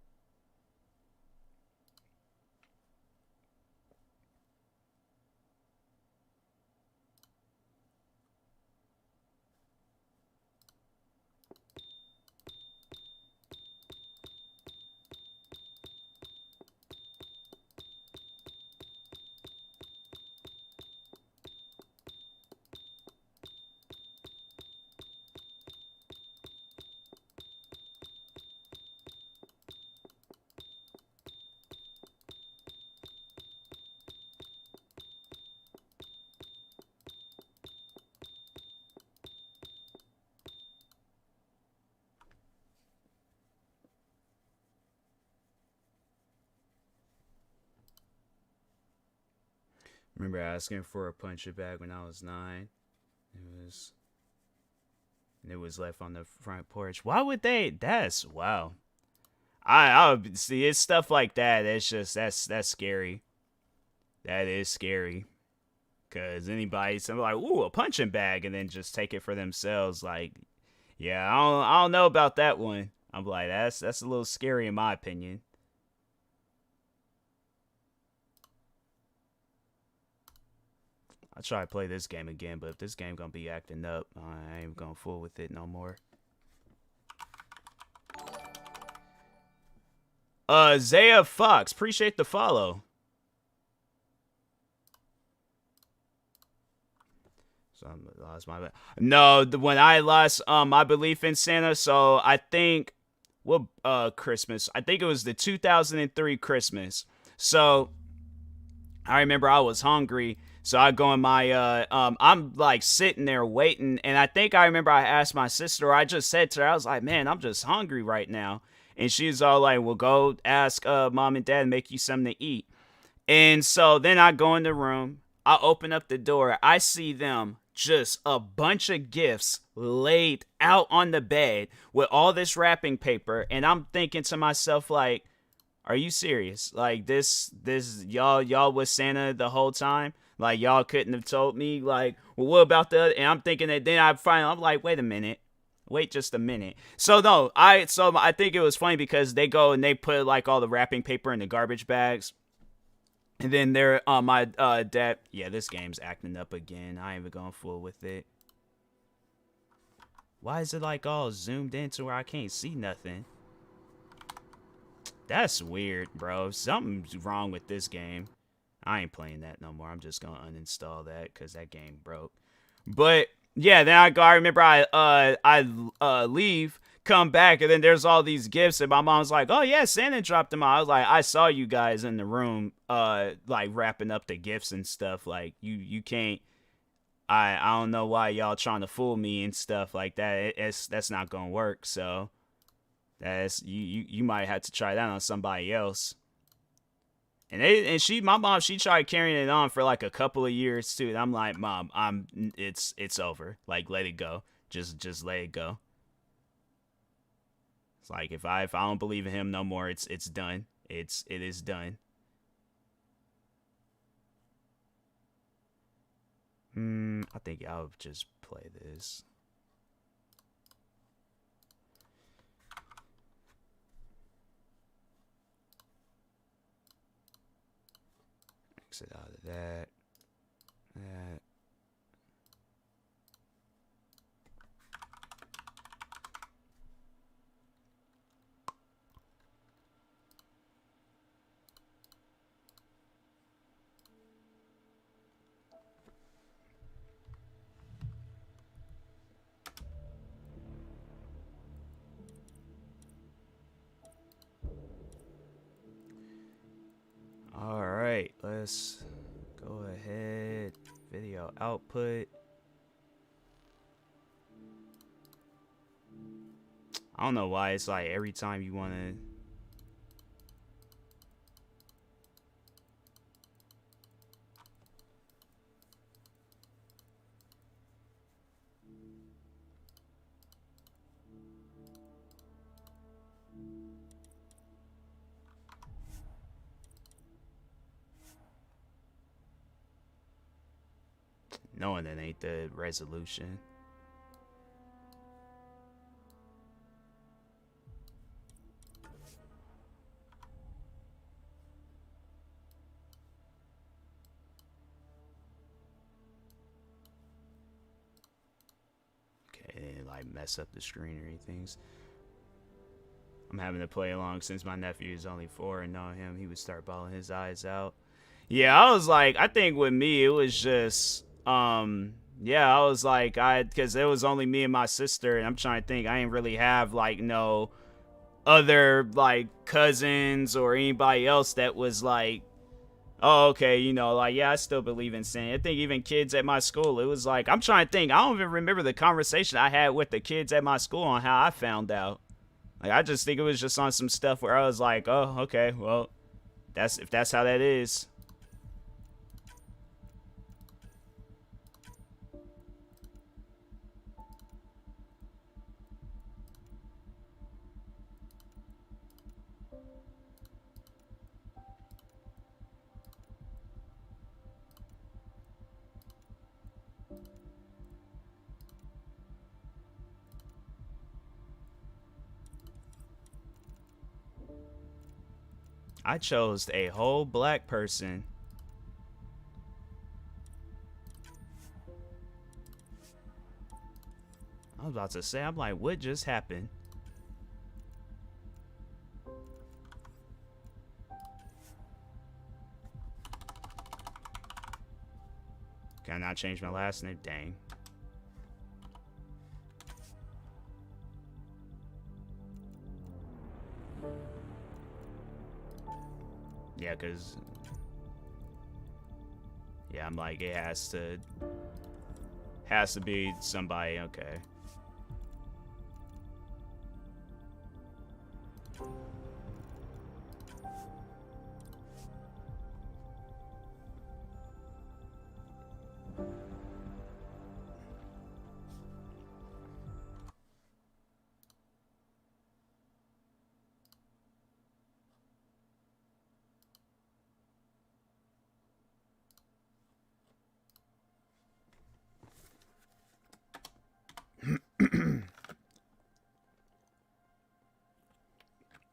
Remember asking for a puncher bag when I was 9. It was left on the front porch. Why would they? That's wow. I would see it's stuff like that. It's just that's scary. That is scary. Cause somebody like, ooh, a punching bag, and then just take it for themselves. Like, yeah, I don't know about that one. I'm like, that's a little scary in my opinion. I'll try to play this game again, but if this game gonna be acting up, I ain't gonna fool with it no more. Zaya Fox, appreciate the follow. So I lost my when I lost my belief in Santa, so I think Christmas. I think it was the 2003 Christmas. So I remember I was hungry. So I go in my, I'm like sitting there waiting. And I think I remember I asked my sister, or I just said to her, I was like, man, I'm just hungry right now. And she's all like, well, go ask mom and dad to make you something to eat. And so then I go in the room. I open up the door. I see them just a bunch of gifts laid out on the bed with all this wrapping paper. And I'm thinking to myself, like, are you serious? Like this y'all was Santa the whole time? Like, y'all couldn't have told me, like, well, what about the other? And I'm thinking that then I'm like, wait a minute. Wait just a minute. So, no, I think it was funny because they go and they put, like, all the wrapping paper in the garbage bags. And then they're, my dad, yeah, this game's acting up again. I ain't even going fool with it. Why is it, like, all zoomed in to where I can't see nothing? That's weird, bro. Something's wrong with this game. I ain't playing that no more. I'm just gonna uninstall that because that game broke. But yeah, then I remember I leave, come back, and then there's all these gifts, and my mom's like, "Oh yeah, Santa dropped them out." I was like, "I saw you guys in the room, like wrapping up the gifts and stuff. Like you can't. I don't know why y'all trying to fool me and stuff like that. That's not gonna work. So that's you might have to try that on somebody else." And my mom, she tried carrying it on for like a couple of years too. And I'm like, Mom, it's over. Like, let it go. Just let it go. It's like if I don't believe in him no more, it's done. It is done. I think I'll just play this. Exit out of that. All right, let's go ahead. Video output. I don't know why it's like every time you want to. Knowing that ain't the resolution. Okay, like mess up the screen or anything. I'm having to play along since my nephew is only 4 and knowing him, he would start bawling his eyes out. Yeah, I was like, I think with me, it was just, yeah, I was like, because it was only me and my sister, and I'm trying to think, I didn't really have, like, no other, like, cousins or anybody else that was, like, oh, okay, you know, like, yeah, I still believe in sin. I think even kids at my school, it was like, I'm trying to think, I don't even remember the conversation I had with the kids at my school on how I found out. Like, I just think it was just on some stuff where I was like, oh, okay, well, if that's how that is. I chose a whole black person. I was about to say, I'm like, what just happened? Can I not change my last name? Dang. Yeah, because... yeah, I'm like, it has to be somebody, okay.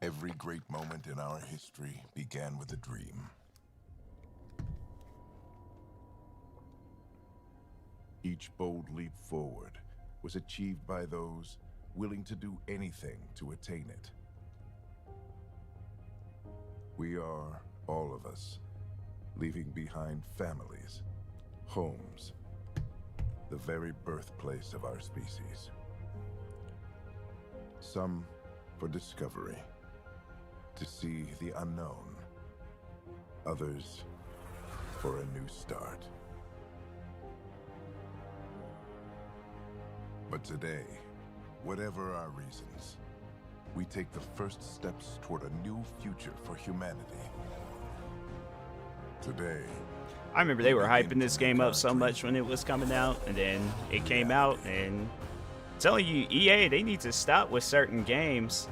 Every great moment in our history began with a dream. Each bold leap forward was achieved by those willing to do anything to attain it. We are, all of us, leaving behind families, homes, the very birthplace of our species. Some for discovery, to see the unknown. Others for a new start. But today, whatever our reasons, we take the first steps toward a new future for humanity. Today, I remember they were hyping this game up so much when it was coming out, and then it came out, and I'm telling you, EA, they need to stop with certain games.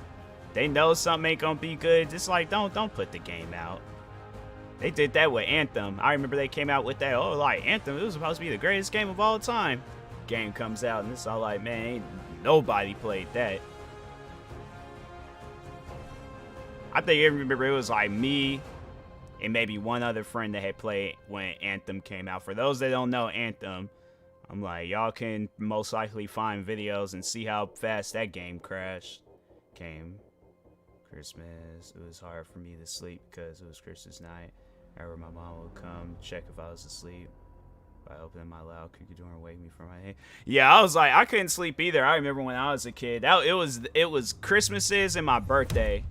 They know something ain't gonna be good. Just like, don't put the game out. They did that with Anthem. I remember they came out with that, oh, like, Anthem, it was supposed to be the greatest game of all time. Game comes out, and it's all like, man, ain't nobody played that. I think I remember it was like me and maybe one other friend that had played when Anthem came out. For those that don't know Anthem, I'm like, y'all can most likely find videos and see how fast that game crashed. Came Christmas. It was hard for me to sleep because it was Christmas night. I remember my mom would come check if I was asleep by opening my loud cookie door and wake me from my head. Yeah, I was like, I couldn't sleep either. I remember when I was a kid. It was Christmases and my birthday.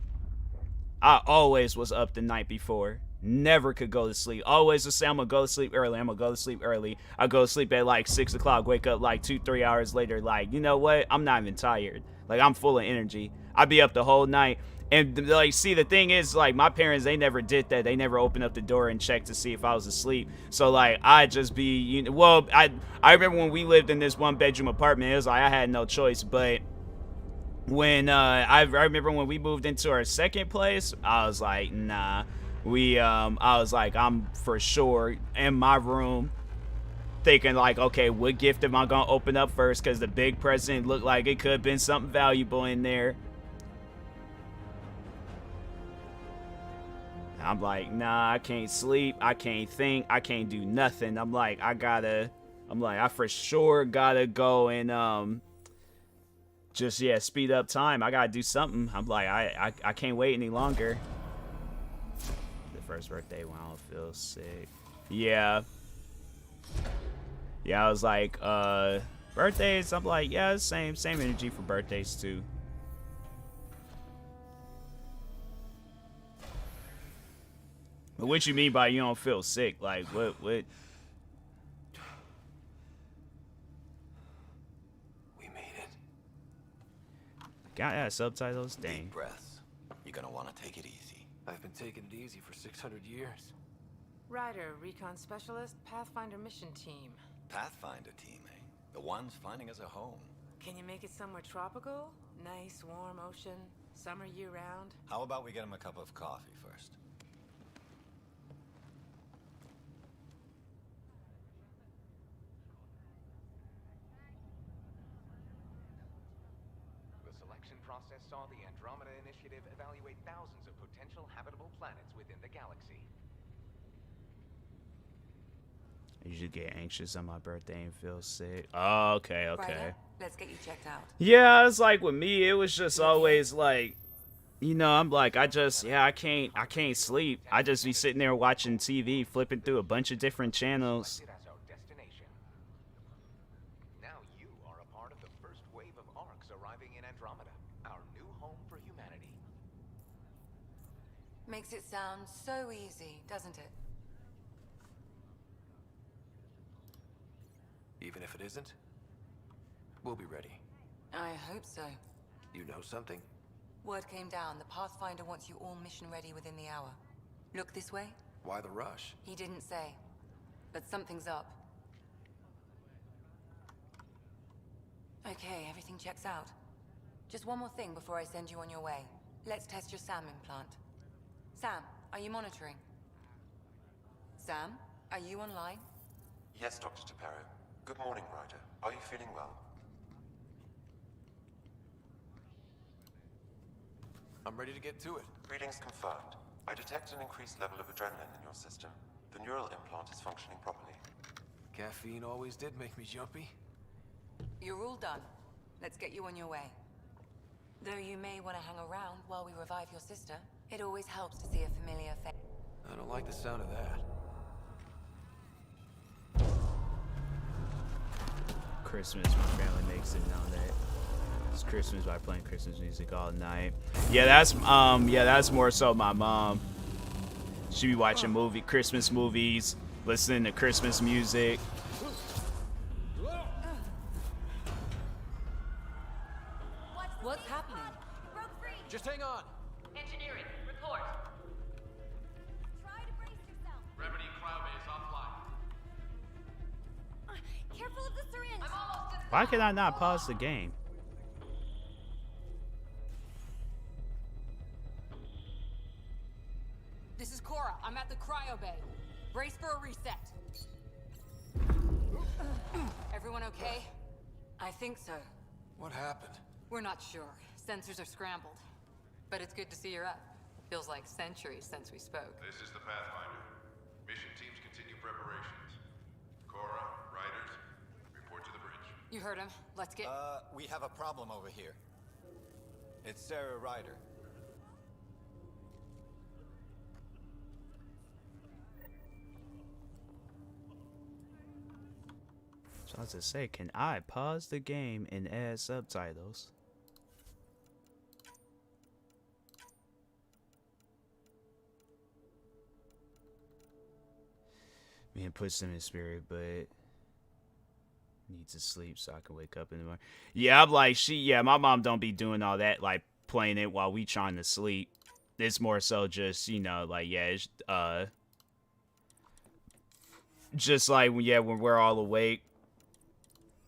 I always was up the night before. Never could go to sleep. Always would say, I'm gonna go to sleep early. I'm gonna go to sleep early. I go to sleep at like 6 o'clock. Wake up like 2-3 hours later. Like, you know what? I'm not even tired. Like, I'm full of energy. I'd be up the whole night. And like, see, the thing is, like, my parents, they never did that. They never opened up the door and checked to see if I was asleep. So like, I'd just be, you know, well, I remember when we lived in this 1-bedroom apartment. It was like I had no choice. But when I remember when we moved into our second place, I was like, nah. I was like, I'm for sure in my room thinking like, okay, what gift am I gonna open up first? Because the big present looked like it could have been something valuable in there. I'm like, nah, I can't sleep. I can't think. I can't do nothing. I'm like, I for sure gotta go and just, yeah, speed up time. I gotta do something. I'm like, I can't wait any longer. First birthday when I don't feel sick. Yeah, I was like, birthdays, I'm like, yeah, same energy for birthdays too. But what you mean by you don't feel sick? Like, what? We made it. Got that subtitles? Dang. Deep breaths. You're gonna want to take it easy. I've been taking it easy for 600 years. Ryder, Recon Specialist, Pathfinder Mission Team. Pathfinder team, eh? The ones finding us a home. Can you make it somewhere tropical? Nice, warm ocean, summer year-round? How about we get him a cup of coffee first? The selection process saw the Andromeda Initiative evaluate thousands of potential habitable planets within the galaxy. I usually get anxious on my birthday and feel sick. Oh, okay. Ryder, let's get you checked out. Yeah, it's like with me, it was just always like, you know, I'm like, I can't sleep. I just be sitting there watching TV, flipping through a bunch of different channels. Now you are a part of the first wave of ARCs arriving in Andromeda, our new home for humanity. Makes it sound so easy, doesn't it? Even if it isn't, we'll be ready. I hope so. You know something? Word came down. The Pathfinder wants you all mission ready within the hour. Look this way? Why the rush? He didn't say. But something's up. Okay, everything checks out. Just one more thing before I send you on your way. Let's test your SAM implant. Sam, are you monitoring? Sam, are you online? Yes, Dr. Tapero. Good morning, Ryder. Are you feeling well? I'm ready to get to it. Readings confirmed. I detect an increased level of adrenaline in your system. The neural implant is functioning properly. Caffeine always did make me jumpy. You're all done. Let's get you on your way. Though you may want to hang around while we revive your sister, it always helps to see a familiar face. I don't like the sound of that. Christmas, my family makes it nowadays. It's Christmas by playing Christmas music all night. Yeah, that's more so my mom. She be watching Christmas movies, listening to Christmas music. What's happening? Just hang on. Engineering, report. Try to brace yourself. Gravity Why can I not pause the game? This is Cora. I'm at the cryo bay. Brace for a reset. Everyone okay? I think so. What happened? We're not sure. Sensors are scrambled. But it's good to see you're up. Feels like centuries since we spoke. This is the Pathfinder. Mission teams continue preparations. Cora, Riders, report to the bridge. You heard him. Let's get... We have a problem over here. It's Sarah Ryder. So I was to say, can I pause the game and add subtitles? Man, put some in spirit, but need to sleep so I can wake up in the morning. Yeah, I'm like, my mom don't be doing all that, like playing it while we trying to sleep. It's more so just, you know, like, yeah, it's, just like, yeah, when we're all awake,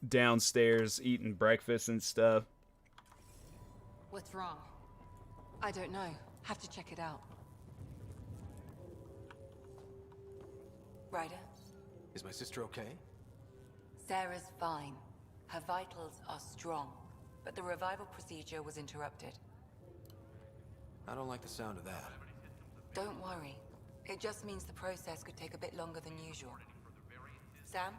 downstairs eating breakfast and stuff. What's wrong? I don't know. Have to check it out. Ryder? Is my sister okay? Sarah's fine. Her vitals are strong, but the revival procedure was interrupted. I don't like the sound of that. Don't worry. It just means the process could take a bit longer than usual. Sam?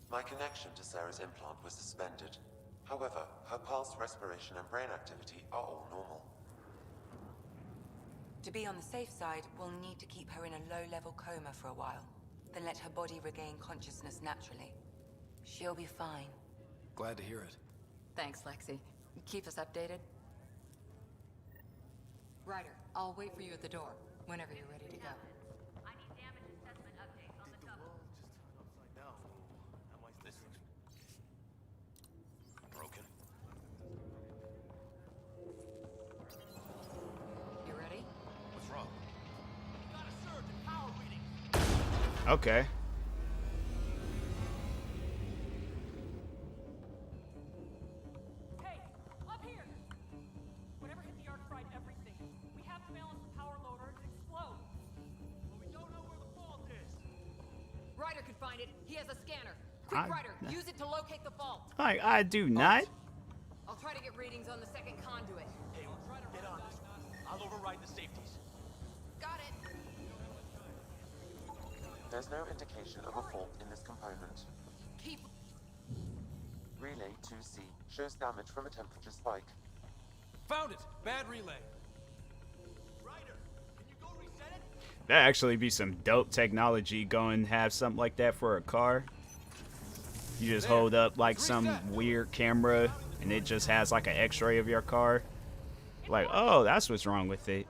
My connection to Sarah's implant was suspended. However, her pulse, respiration, and brain activity are all normal. To be on the safe side, we'll need to keep her in a low-level coma for a while, then let her body regain consciousness naturally. She'll be fine. Glad to hear it. Thanks, Lexi. Keep us updated. Ryder, I'll wait for you at the door, whenever you're ready to go. I need damage assessment updates on the double. Broken. You ready? What's wrong? Got a surge in power reading. Okay. Hey, up here! Whatever hit the arc fried everything. We have to balance the power load or it explode. But we don't know where the fault is. Ryder could find it. He has a scanner. Quick, Ryder, use it to locate the fault. I do not. I'll try to get readings on the second conduit. Hey, we'll try to get on this. I'll override the safeties. Got it. There's no indication of a fault in this component. Keep... Relay 2C shows damage from a temperature spike. Found it! Bad relay. Ryder, can you go reset it? That actually be some dope technology. Go and have something like that for a car. You just hold up like some weird camera and it just has like an x-ray of your car. Like, oh, that's what's wrong with it.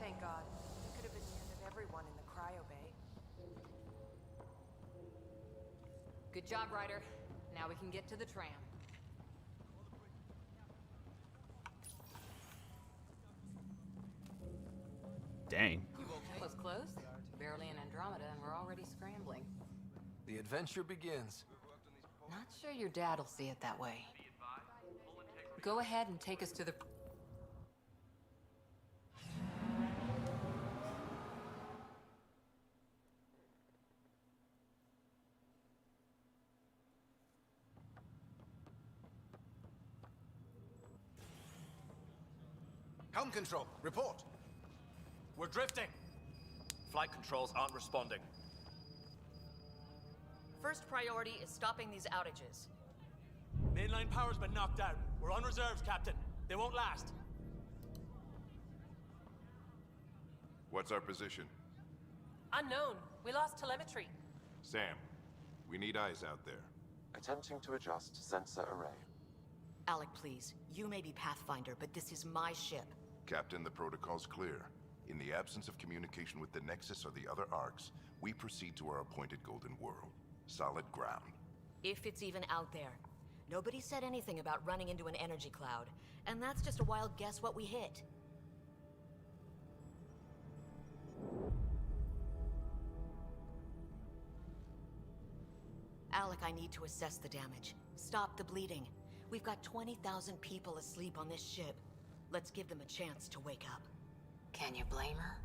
Thank God. It could have been the end of everyone in the cryo bay. Good job, Ryder. Now we can get to the tram. Dang. Close, close. Barely in Andromeda and we're already scrambling. The adventure begins. Not sure your dad'll see it that way. Go ahead and take us to the... Helm control, report. We're drifting. Flight controls aren't responding. First priority is stopping these outages. Mainline power's been knocked out. We're on reserves, Captain. They won't last. What's our position? Unknown. We lost telemetry. Sam, we need eyes out there. Attempting to adjust sensor array. Alec, please. You may be Pathfinder, but this is my ship. Captain, the protocol's clear. In the absence of communication with the Nexus or the other arcs, we proceed to our appointed Golden World. Solid ground. If it's even out there. Nobody said anything about running into an energy cloud, and that's just a wild guess what we hit. Alec, I need to assess the damage. Stop the bleeding. We've got 20,000 people asleep on this ship. Let's give them a chance to wake up. Can you blame her?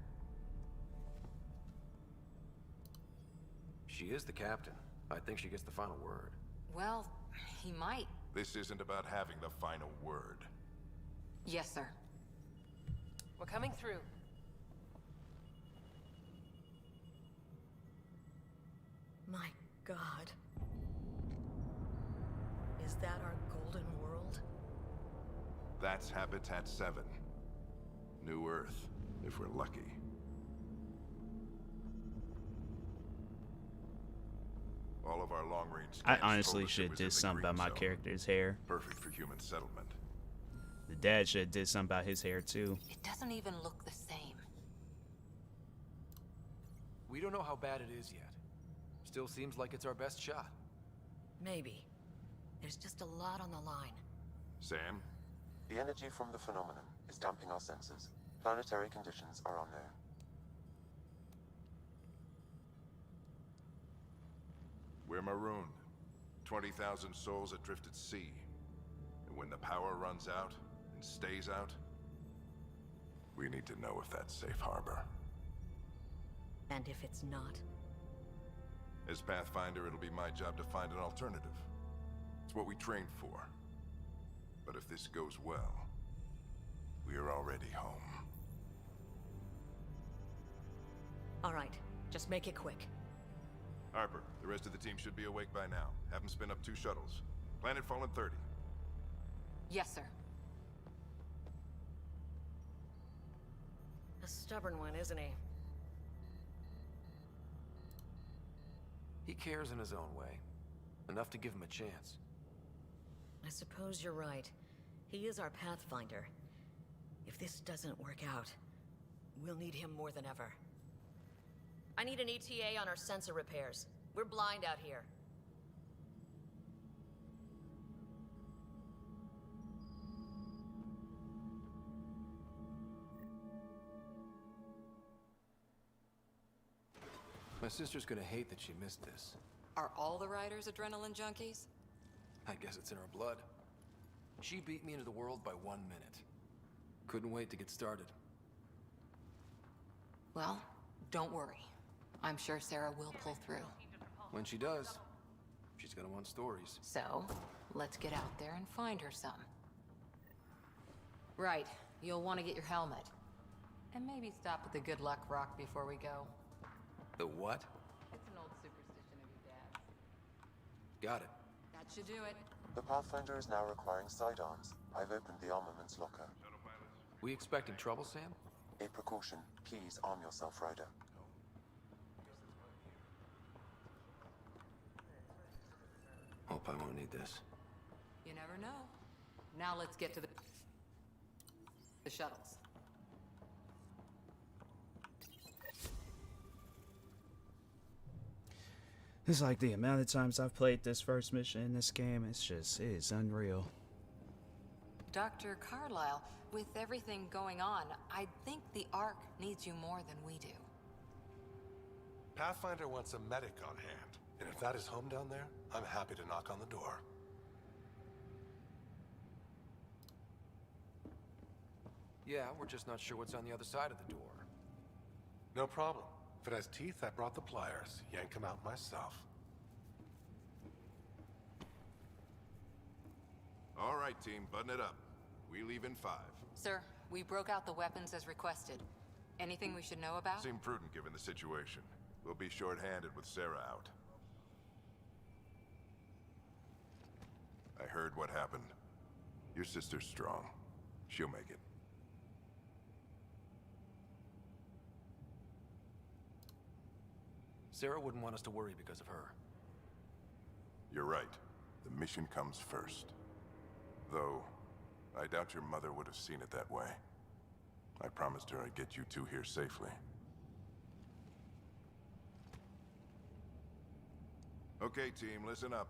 She is the captain. I think she gets the final word. Well, he might. This isn't about having the final word. Yes, sir. We're coming through. My God. Is that our golden world? That's Habitat 7. New Earth, if we're lucky. All of our long-range I scans honestly told us it should was do in the something green about my zone. character's hair. Perfect for human settlement. The dad should have did something about his hair too. It doesn't even look the same. We don't know how bad it is yet. Still seems like it's our best shot. Maybe. There's just a lot on the line. Sam? The energy from the phenomenon is damping our senses. Planetary conditions are unknown. We're marooned. 20,000 souls adrift at sea. And when the power runs out, and stays out, we need to know if that's safe harbor. And if it's not? As Pathfinder, it'll be my job to find an alternative. It's what we trained for. But if this goes well, we are already home. All right, just make it quick. Harper, the rest of the team should be awake by now. Have them spin up 2 shuttles. Planet Fallen 30. Yes, sir. A stubborn one, isn't he? He cares in his own way. Enough to give him a chance. I suppose you're right. He is our Pathfinder. If this doesn't work out, we'll need him more than ever. I need an ETA on our sensor repairs. We're blind out here. My sister's gonna hate that she missed this. Are all the riders adrenaline junkies? I guess it's in her blood. She beat me into the world by 1 minute. Couldn't wait to get started. Well, don't worry. I'm sure Sarah will pull through. When she does, she's gonna want stories. So, let's get out there and find her some. Right, you'll want to get your helmet. And maybe stop at the Good Luck Rock before we go. The what? It's an old superstition of your dad's. Got it. That should do it. The Pathfinder is now requiring sidearms. I've opened the armaments locker. We expecting trouble, Sam? A precaution. Please arm yourself, Ryder. Hope I won't need this. You never know. Now let's get to the shuttles. It's like the amount of times I've played this first mission in this game, it is unreal. Dr. Carlyle, with everything going on, I think the Ark needs you more than we do. Pathfinder wants a medic on hand, and if that is home down there, I'm happy to knock on the door. Yeah, we're just not sure what's on the other side of the door. No problem. If it has teeth, I brought the pliers. Yank them out myself. All right, team, button it up. We leave in 5. Sir, we broke out the weapons as requested. Anything we should know about? Seemed prudent given the situation. We'll be short-handed with Sarah out. I heard what happened. Your sister's strong. She'll make it. Sarah wouldn't want us to worry because of her. You're right. The mission comes first. Though, I doubt your mother would have seen it that way. I promised her I'd get you two here safely. Okay, team, listen up.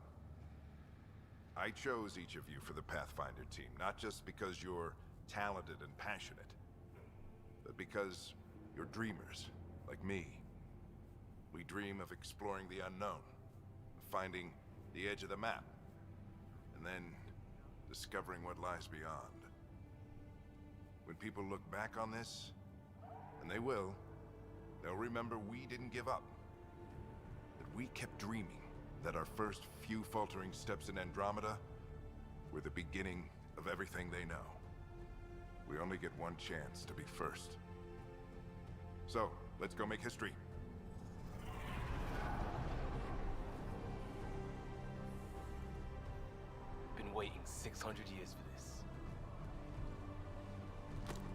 I chose each of you for the Pathfinder team, not just because you're talented and passionate, but because you're dreamers, like me. We dream of exploring the unknown, of finding the edge of the map, and then discovering what lies beyond. When people look back on this, and they will, they'll remember we didn't give up. That we kept dreaming, that our first few faltering steps in Andromeda were the beginning of everything they know. We only get one chance to be first. So, let's go make history. Been waiting 600 years for this.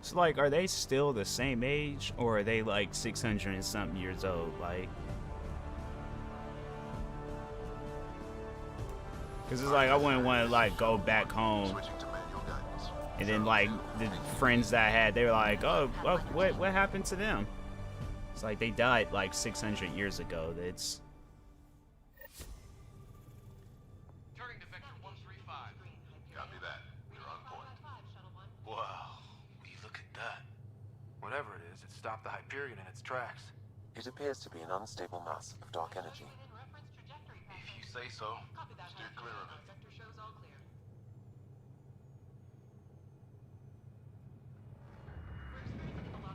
So like, are they still the same age, or are they like 600 and something years old? Like, because it's like I wouldn't want to like go back home, and then like the friends that I had, they were like, oh, what happened to them? It's like they died like 600 years ago. It's Turning to Vector 135. Copy that. You're on point. Wow, would you look at that? Whatever it is, it stopped the Hyperion in its tracks. It appears to be an unstable mass of dark energy. If you say so. Steer clear of it.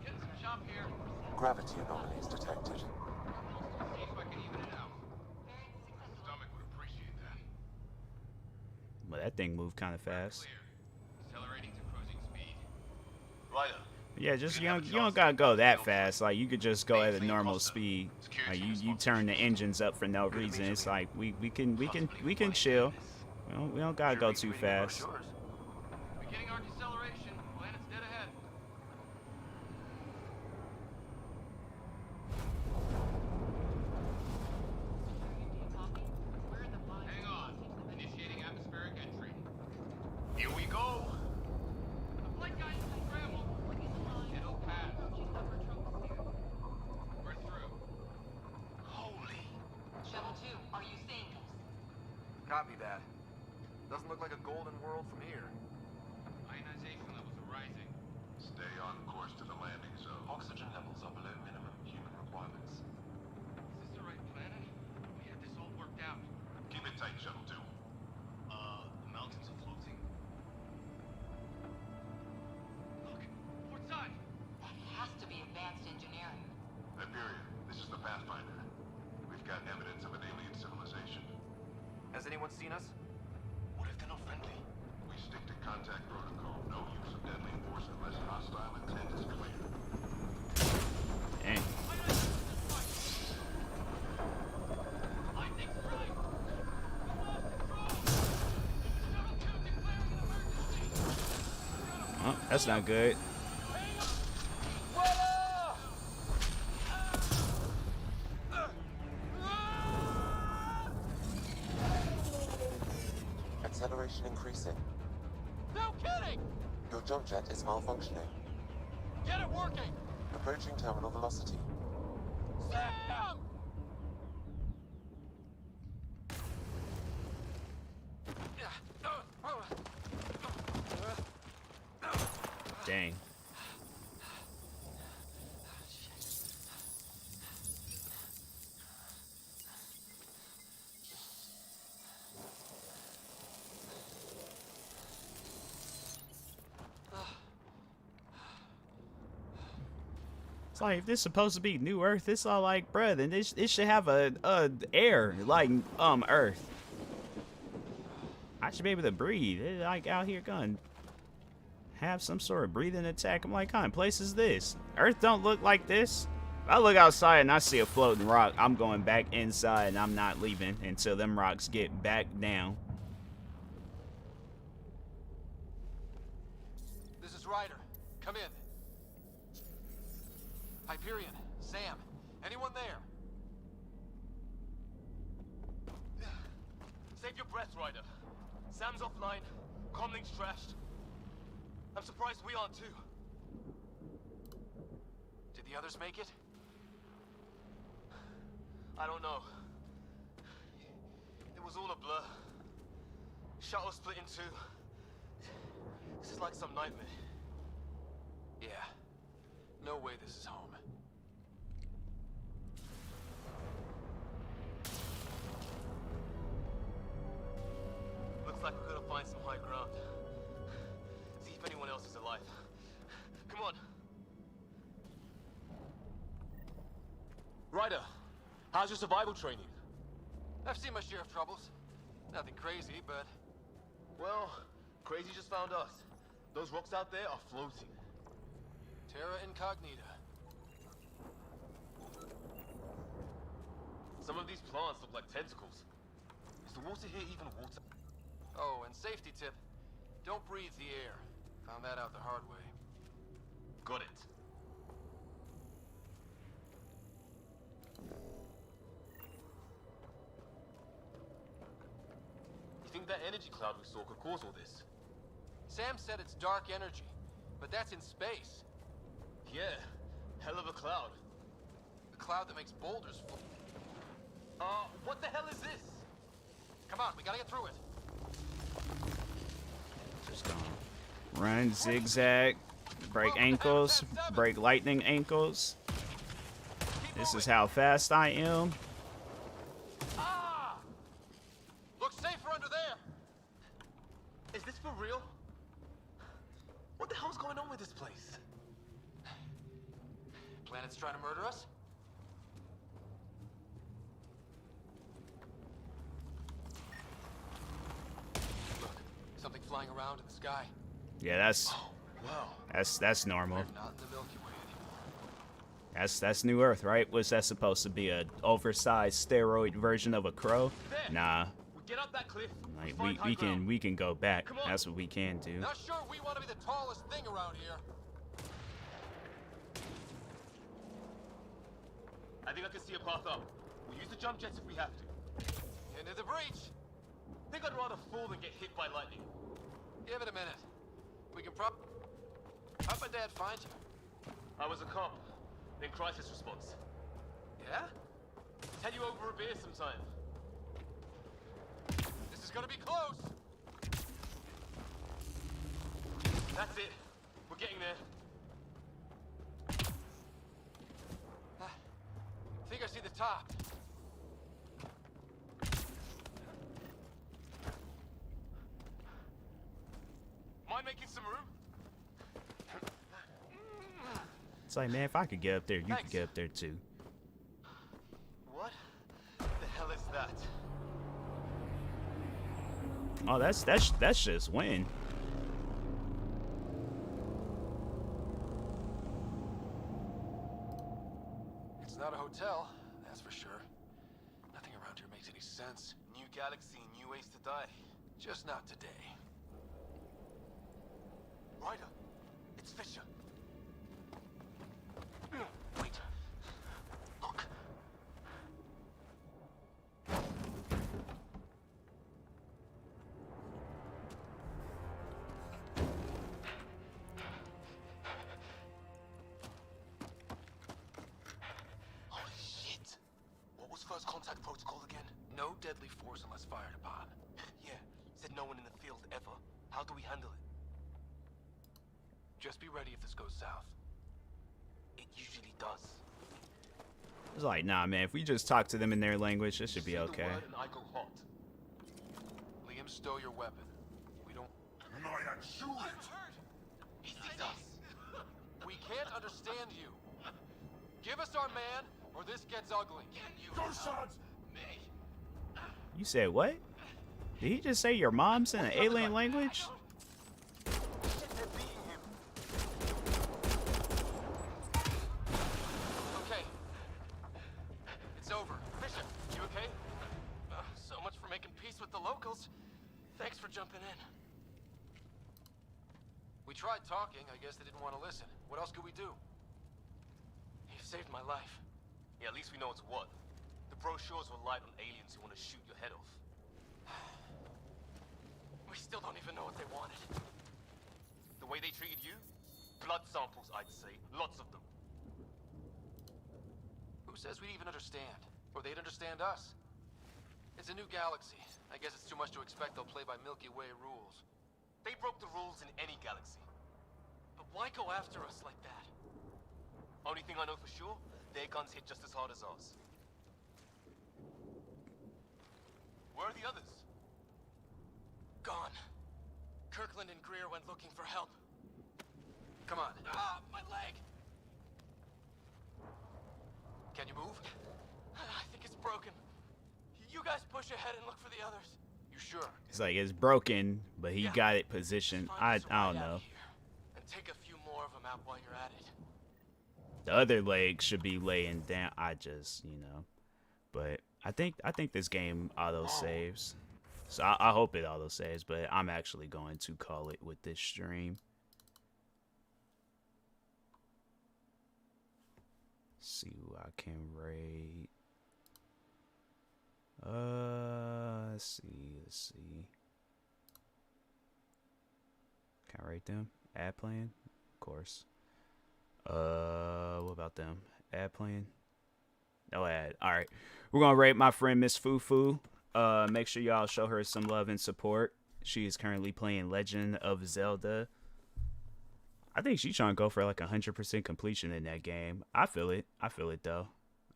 Getting some chop here. Gravity anomalies detected. See if I can even it out. My stomach would appreciate that. well, that thing moved kind of fast. Clear. Accelerating to cruising speed. Ryder. Yeah, just you don't gotta go that fast. Like you could just go at a normal speed. Like you turn the engines up for no reason. It's like we can chill. We don't gotta go too fast. Beginning our deceleration. Planet's dead ahead. Hang on. Initiating atmospheric entry. Here we go. The flight guide is scrambled. It'll pass. We're through. Holy. Shuttle 2, are you seeing us? Copy that. Doesn't look like a golden world from here. Ionization levels are rising. Stay on course to the landing zone. Oxygen levels are below minimum human requirements. Is this the right planet? We had this all worked out. Keep it tight, Shuttle 2. The mountains are floating. Look, port side. That has to be advanced engineering. Hyperion, this is the Pathfinder. We've got evidence of an alien civilization. Has anyone seen us? What if they're not friendly? We stick to contact protocol. No use of deadly force unless hostile intent is clear. Dang. Oh, that's not good. Acceleration increasing. No kidding! Your jump jet is malfunctioning. Get it working! Approaching terminal velocity. Sam! Dang. It's like, if this is supposed to be New Earth, it's all like, bruh, then it should have a air like Earth. I should be able to breathe. It's like out here going have some sort of breathing attack. I'm like, what kind of place is this? Earth don't look like this. If I look outside and I see a floating rock, I'm going back inside and I'm not leaving until them rocks get back down. This is Ryder. Come in. Hyperion, Sam, anyone there? Save your breath, Ryder. Sam's offline. Comlink's trashed. I'm surprised we aren't too. Did the others make it? I don't know. It was all a blur. Shuttle split in two. This is like some nightmare. Yeah. No way this is home. Looks like we're gonna find some high ground. See if anyone else is alive. Come on. Ryder, how's your survival training? I've seen my share of troubles. Nothing crazy, but... Well, crazy just found us. Those rocks out there are floating. Terra Incognita. Some of these plants look like tentacles. Is the water here even water? Oh, and safety tip. Don't breathe the air. Found that out the hard way. Got it. You think that energy cloud we saw could cause all this? Sam said it's dark energy, but that's in space. Yeah, hell of a cloud. The cloud that makes boulders fall. What the hell is this? Come on, we gotta get through it. Just gonna run, zigzag, break ankles, break lightning ankles. This is how fast I am. Ah! Looks safer under there. Is this for real? What the hell's going on with this place? Planet's trying to murder us? Look, something flying around in the sky. Yeah, that's normal. We're not in the Milky Way anymore. That's New Earth, right? Was that supposed to be an oversized steroid version of a crow? Nah. We get up that cliff. Like we can go back. That's what we can do. Not sure we want to be the tallest thing around here. I think I can see a path up. We'll use the jump jets if we have to. Into the breach. Think I'd rather fall than get hit by lightning. Give it a minute. We can How'd my dad find you? I was a cop, in crisis response. Yeah? Tell you over a beer sometime. This is gonna be close. That's it. We're getting there. I think I see the top. Mind making some room? It's like, man, if I could get up there, you could get up there too. What the hell is that? Oh, that's just wind. It's not a hotel, that's for sure. Nothing around here makes any sense. New galaxy, new ways to die. Just not today. Ryder, it's Fisher. Wait. Look. Holy shit. What was first contact protocol again? No deadly force unless fired upon. Yeah, said no one in the field ever. How do we handle it? Just be ready if this goes south. It usually does. It's like, nah, man, if we just talk to them in their language, this should be okay. The word and I go hot. Liam, stow your weapon. We don't... Shoot it! He sees us. We can't understand you. Give us our man, or this gets ugly. Go, sons! Me. You said what? Did he just say your mom's in an alien language? Okay. It's over. Fisher, you okay? So much for making peace with the locals. Thanks for jumping in. We tried talking. I guess they didn't want to listen. What else could we do? You saved my life. Yeah, at least we know it's what. The brochures were light on aliens who want to shoot your head off. We still don't even know what they wanted. The way they treated you? Blood samples, I'd say. Lots of them. Who says we'd even understand? Or they'd understand us? It's a new galaxy. I guess it's too much to expect they'll play by Milky Way rules. They broke the rules in any galaxy. But why go after us like that? Only thing I know for sure, their guns hit just as hard as ours. Where are the others? gone. Kirkland and Greer went looking for help. Come on. Ah, my leg! Can you move? I think it's broken. You guys push ahead and look for the others. You sure? It's like it's broken, but he got it positioned. I don't know. And take a few more of them out while you're at it. The other leg should be laying down. I just, you know, but I think this game auto saves, so I hope it auto saves. But I'm actually going to call it with this stream. See who I can raid. Let's see. Can I rate them? Ad plan? Of course. What about them? Ad plan? No ad. Alright. We're gonna rate my friend Miss Fufu. Make sure y'all show her some love and support. She is currently playing Legend of Zelda. I think she's trying to go for like 100% completion in that game. I feel it though.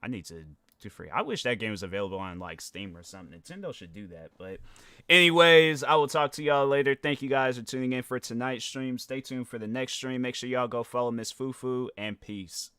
I need to do free. I wish that game was available on like Steam or something. Nintendo should do that. But anyways, I will talk to y'all later. Thank you guys for tuning in for tonight's stream. Stay tuned for the next stream. Make sure y'all go follow Miss Fufu, and peace.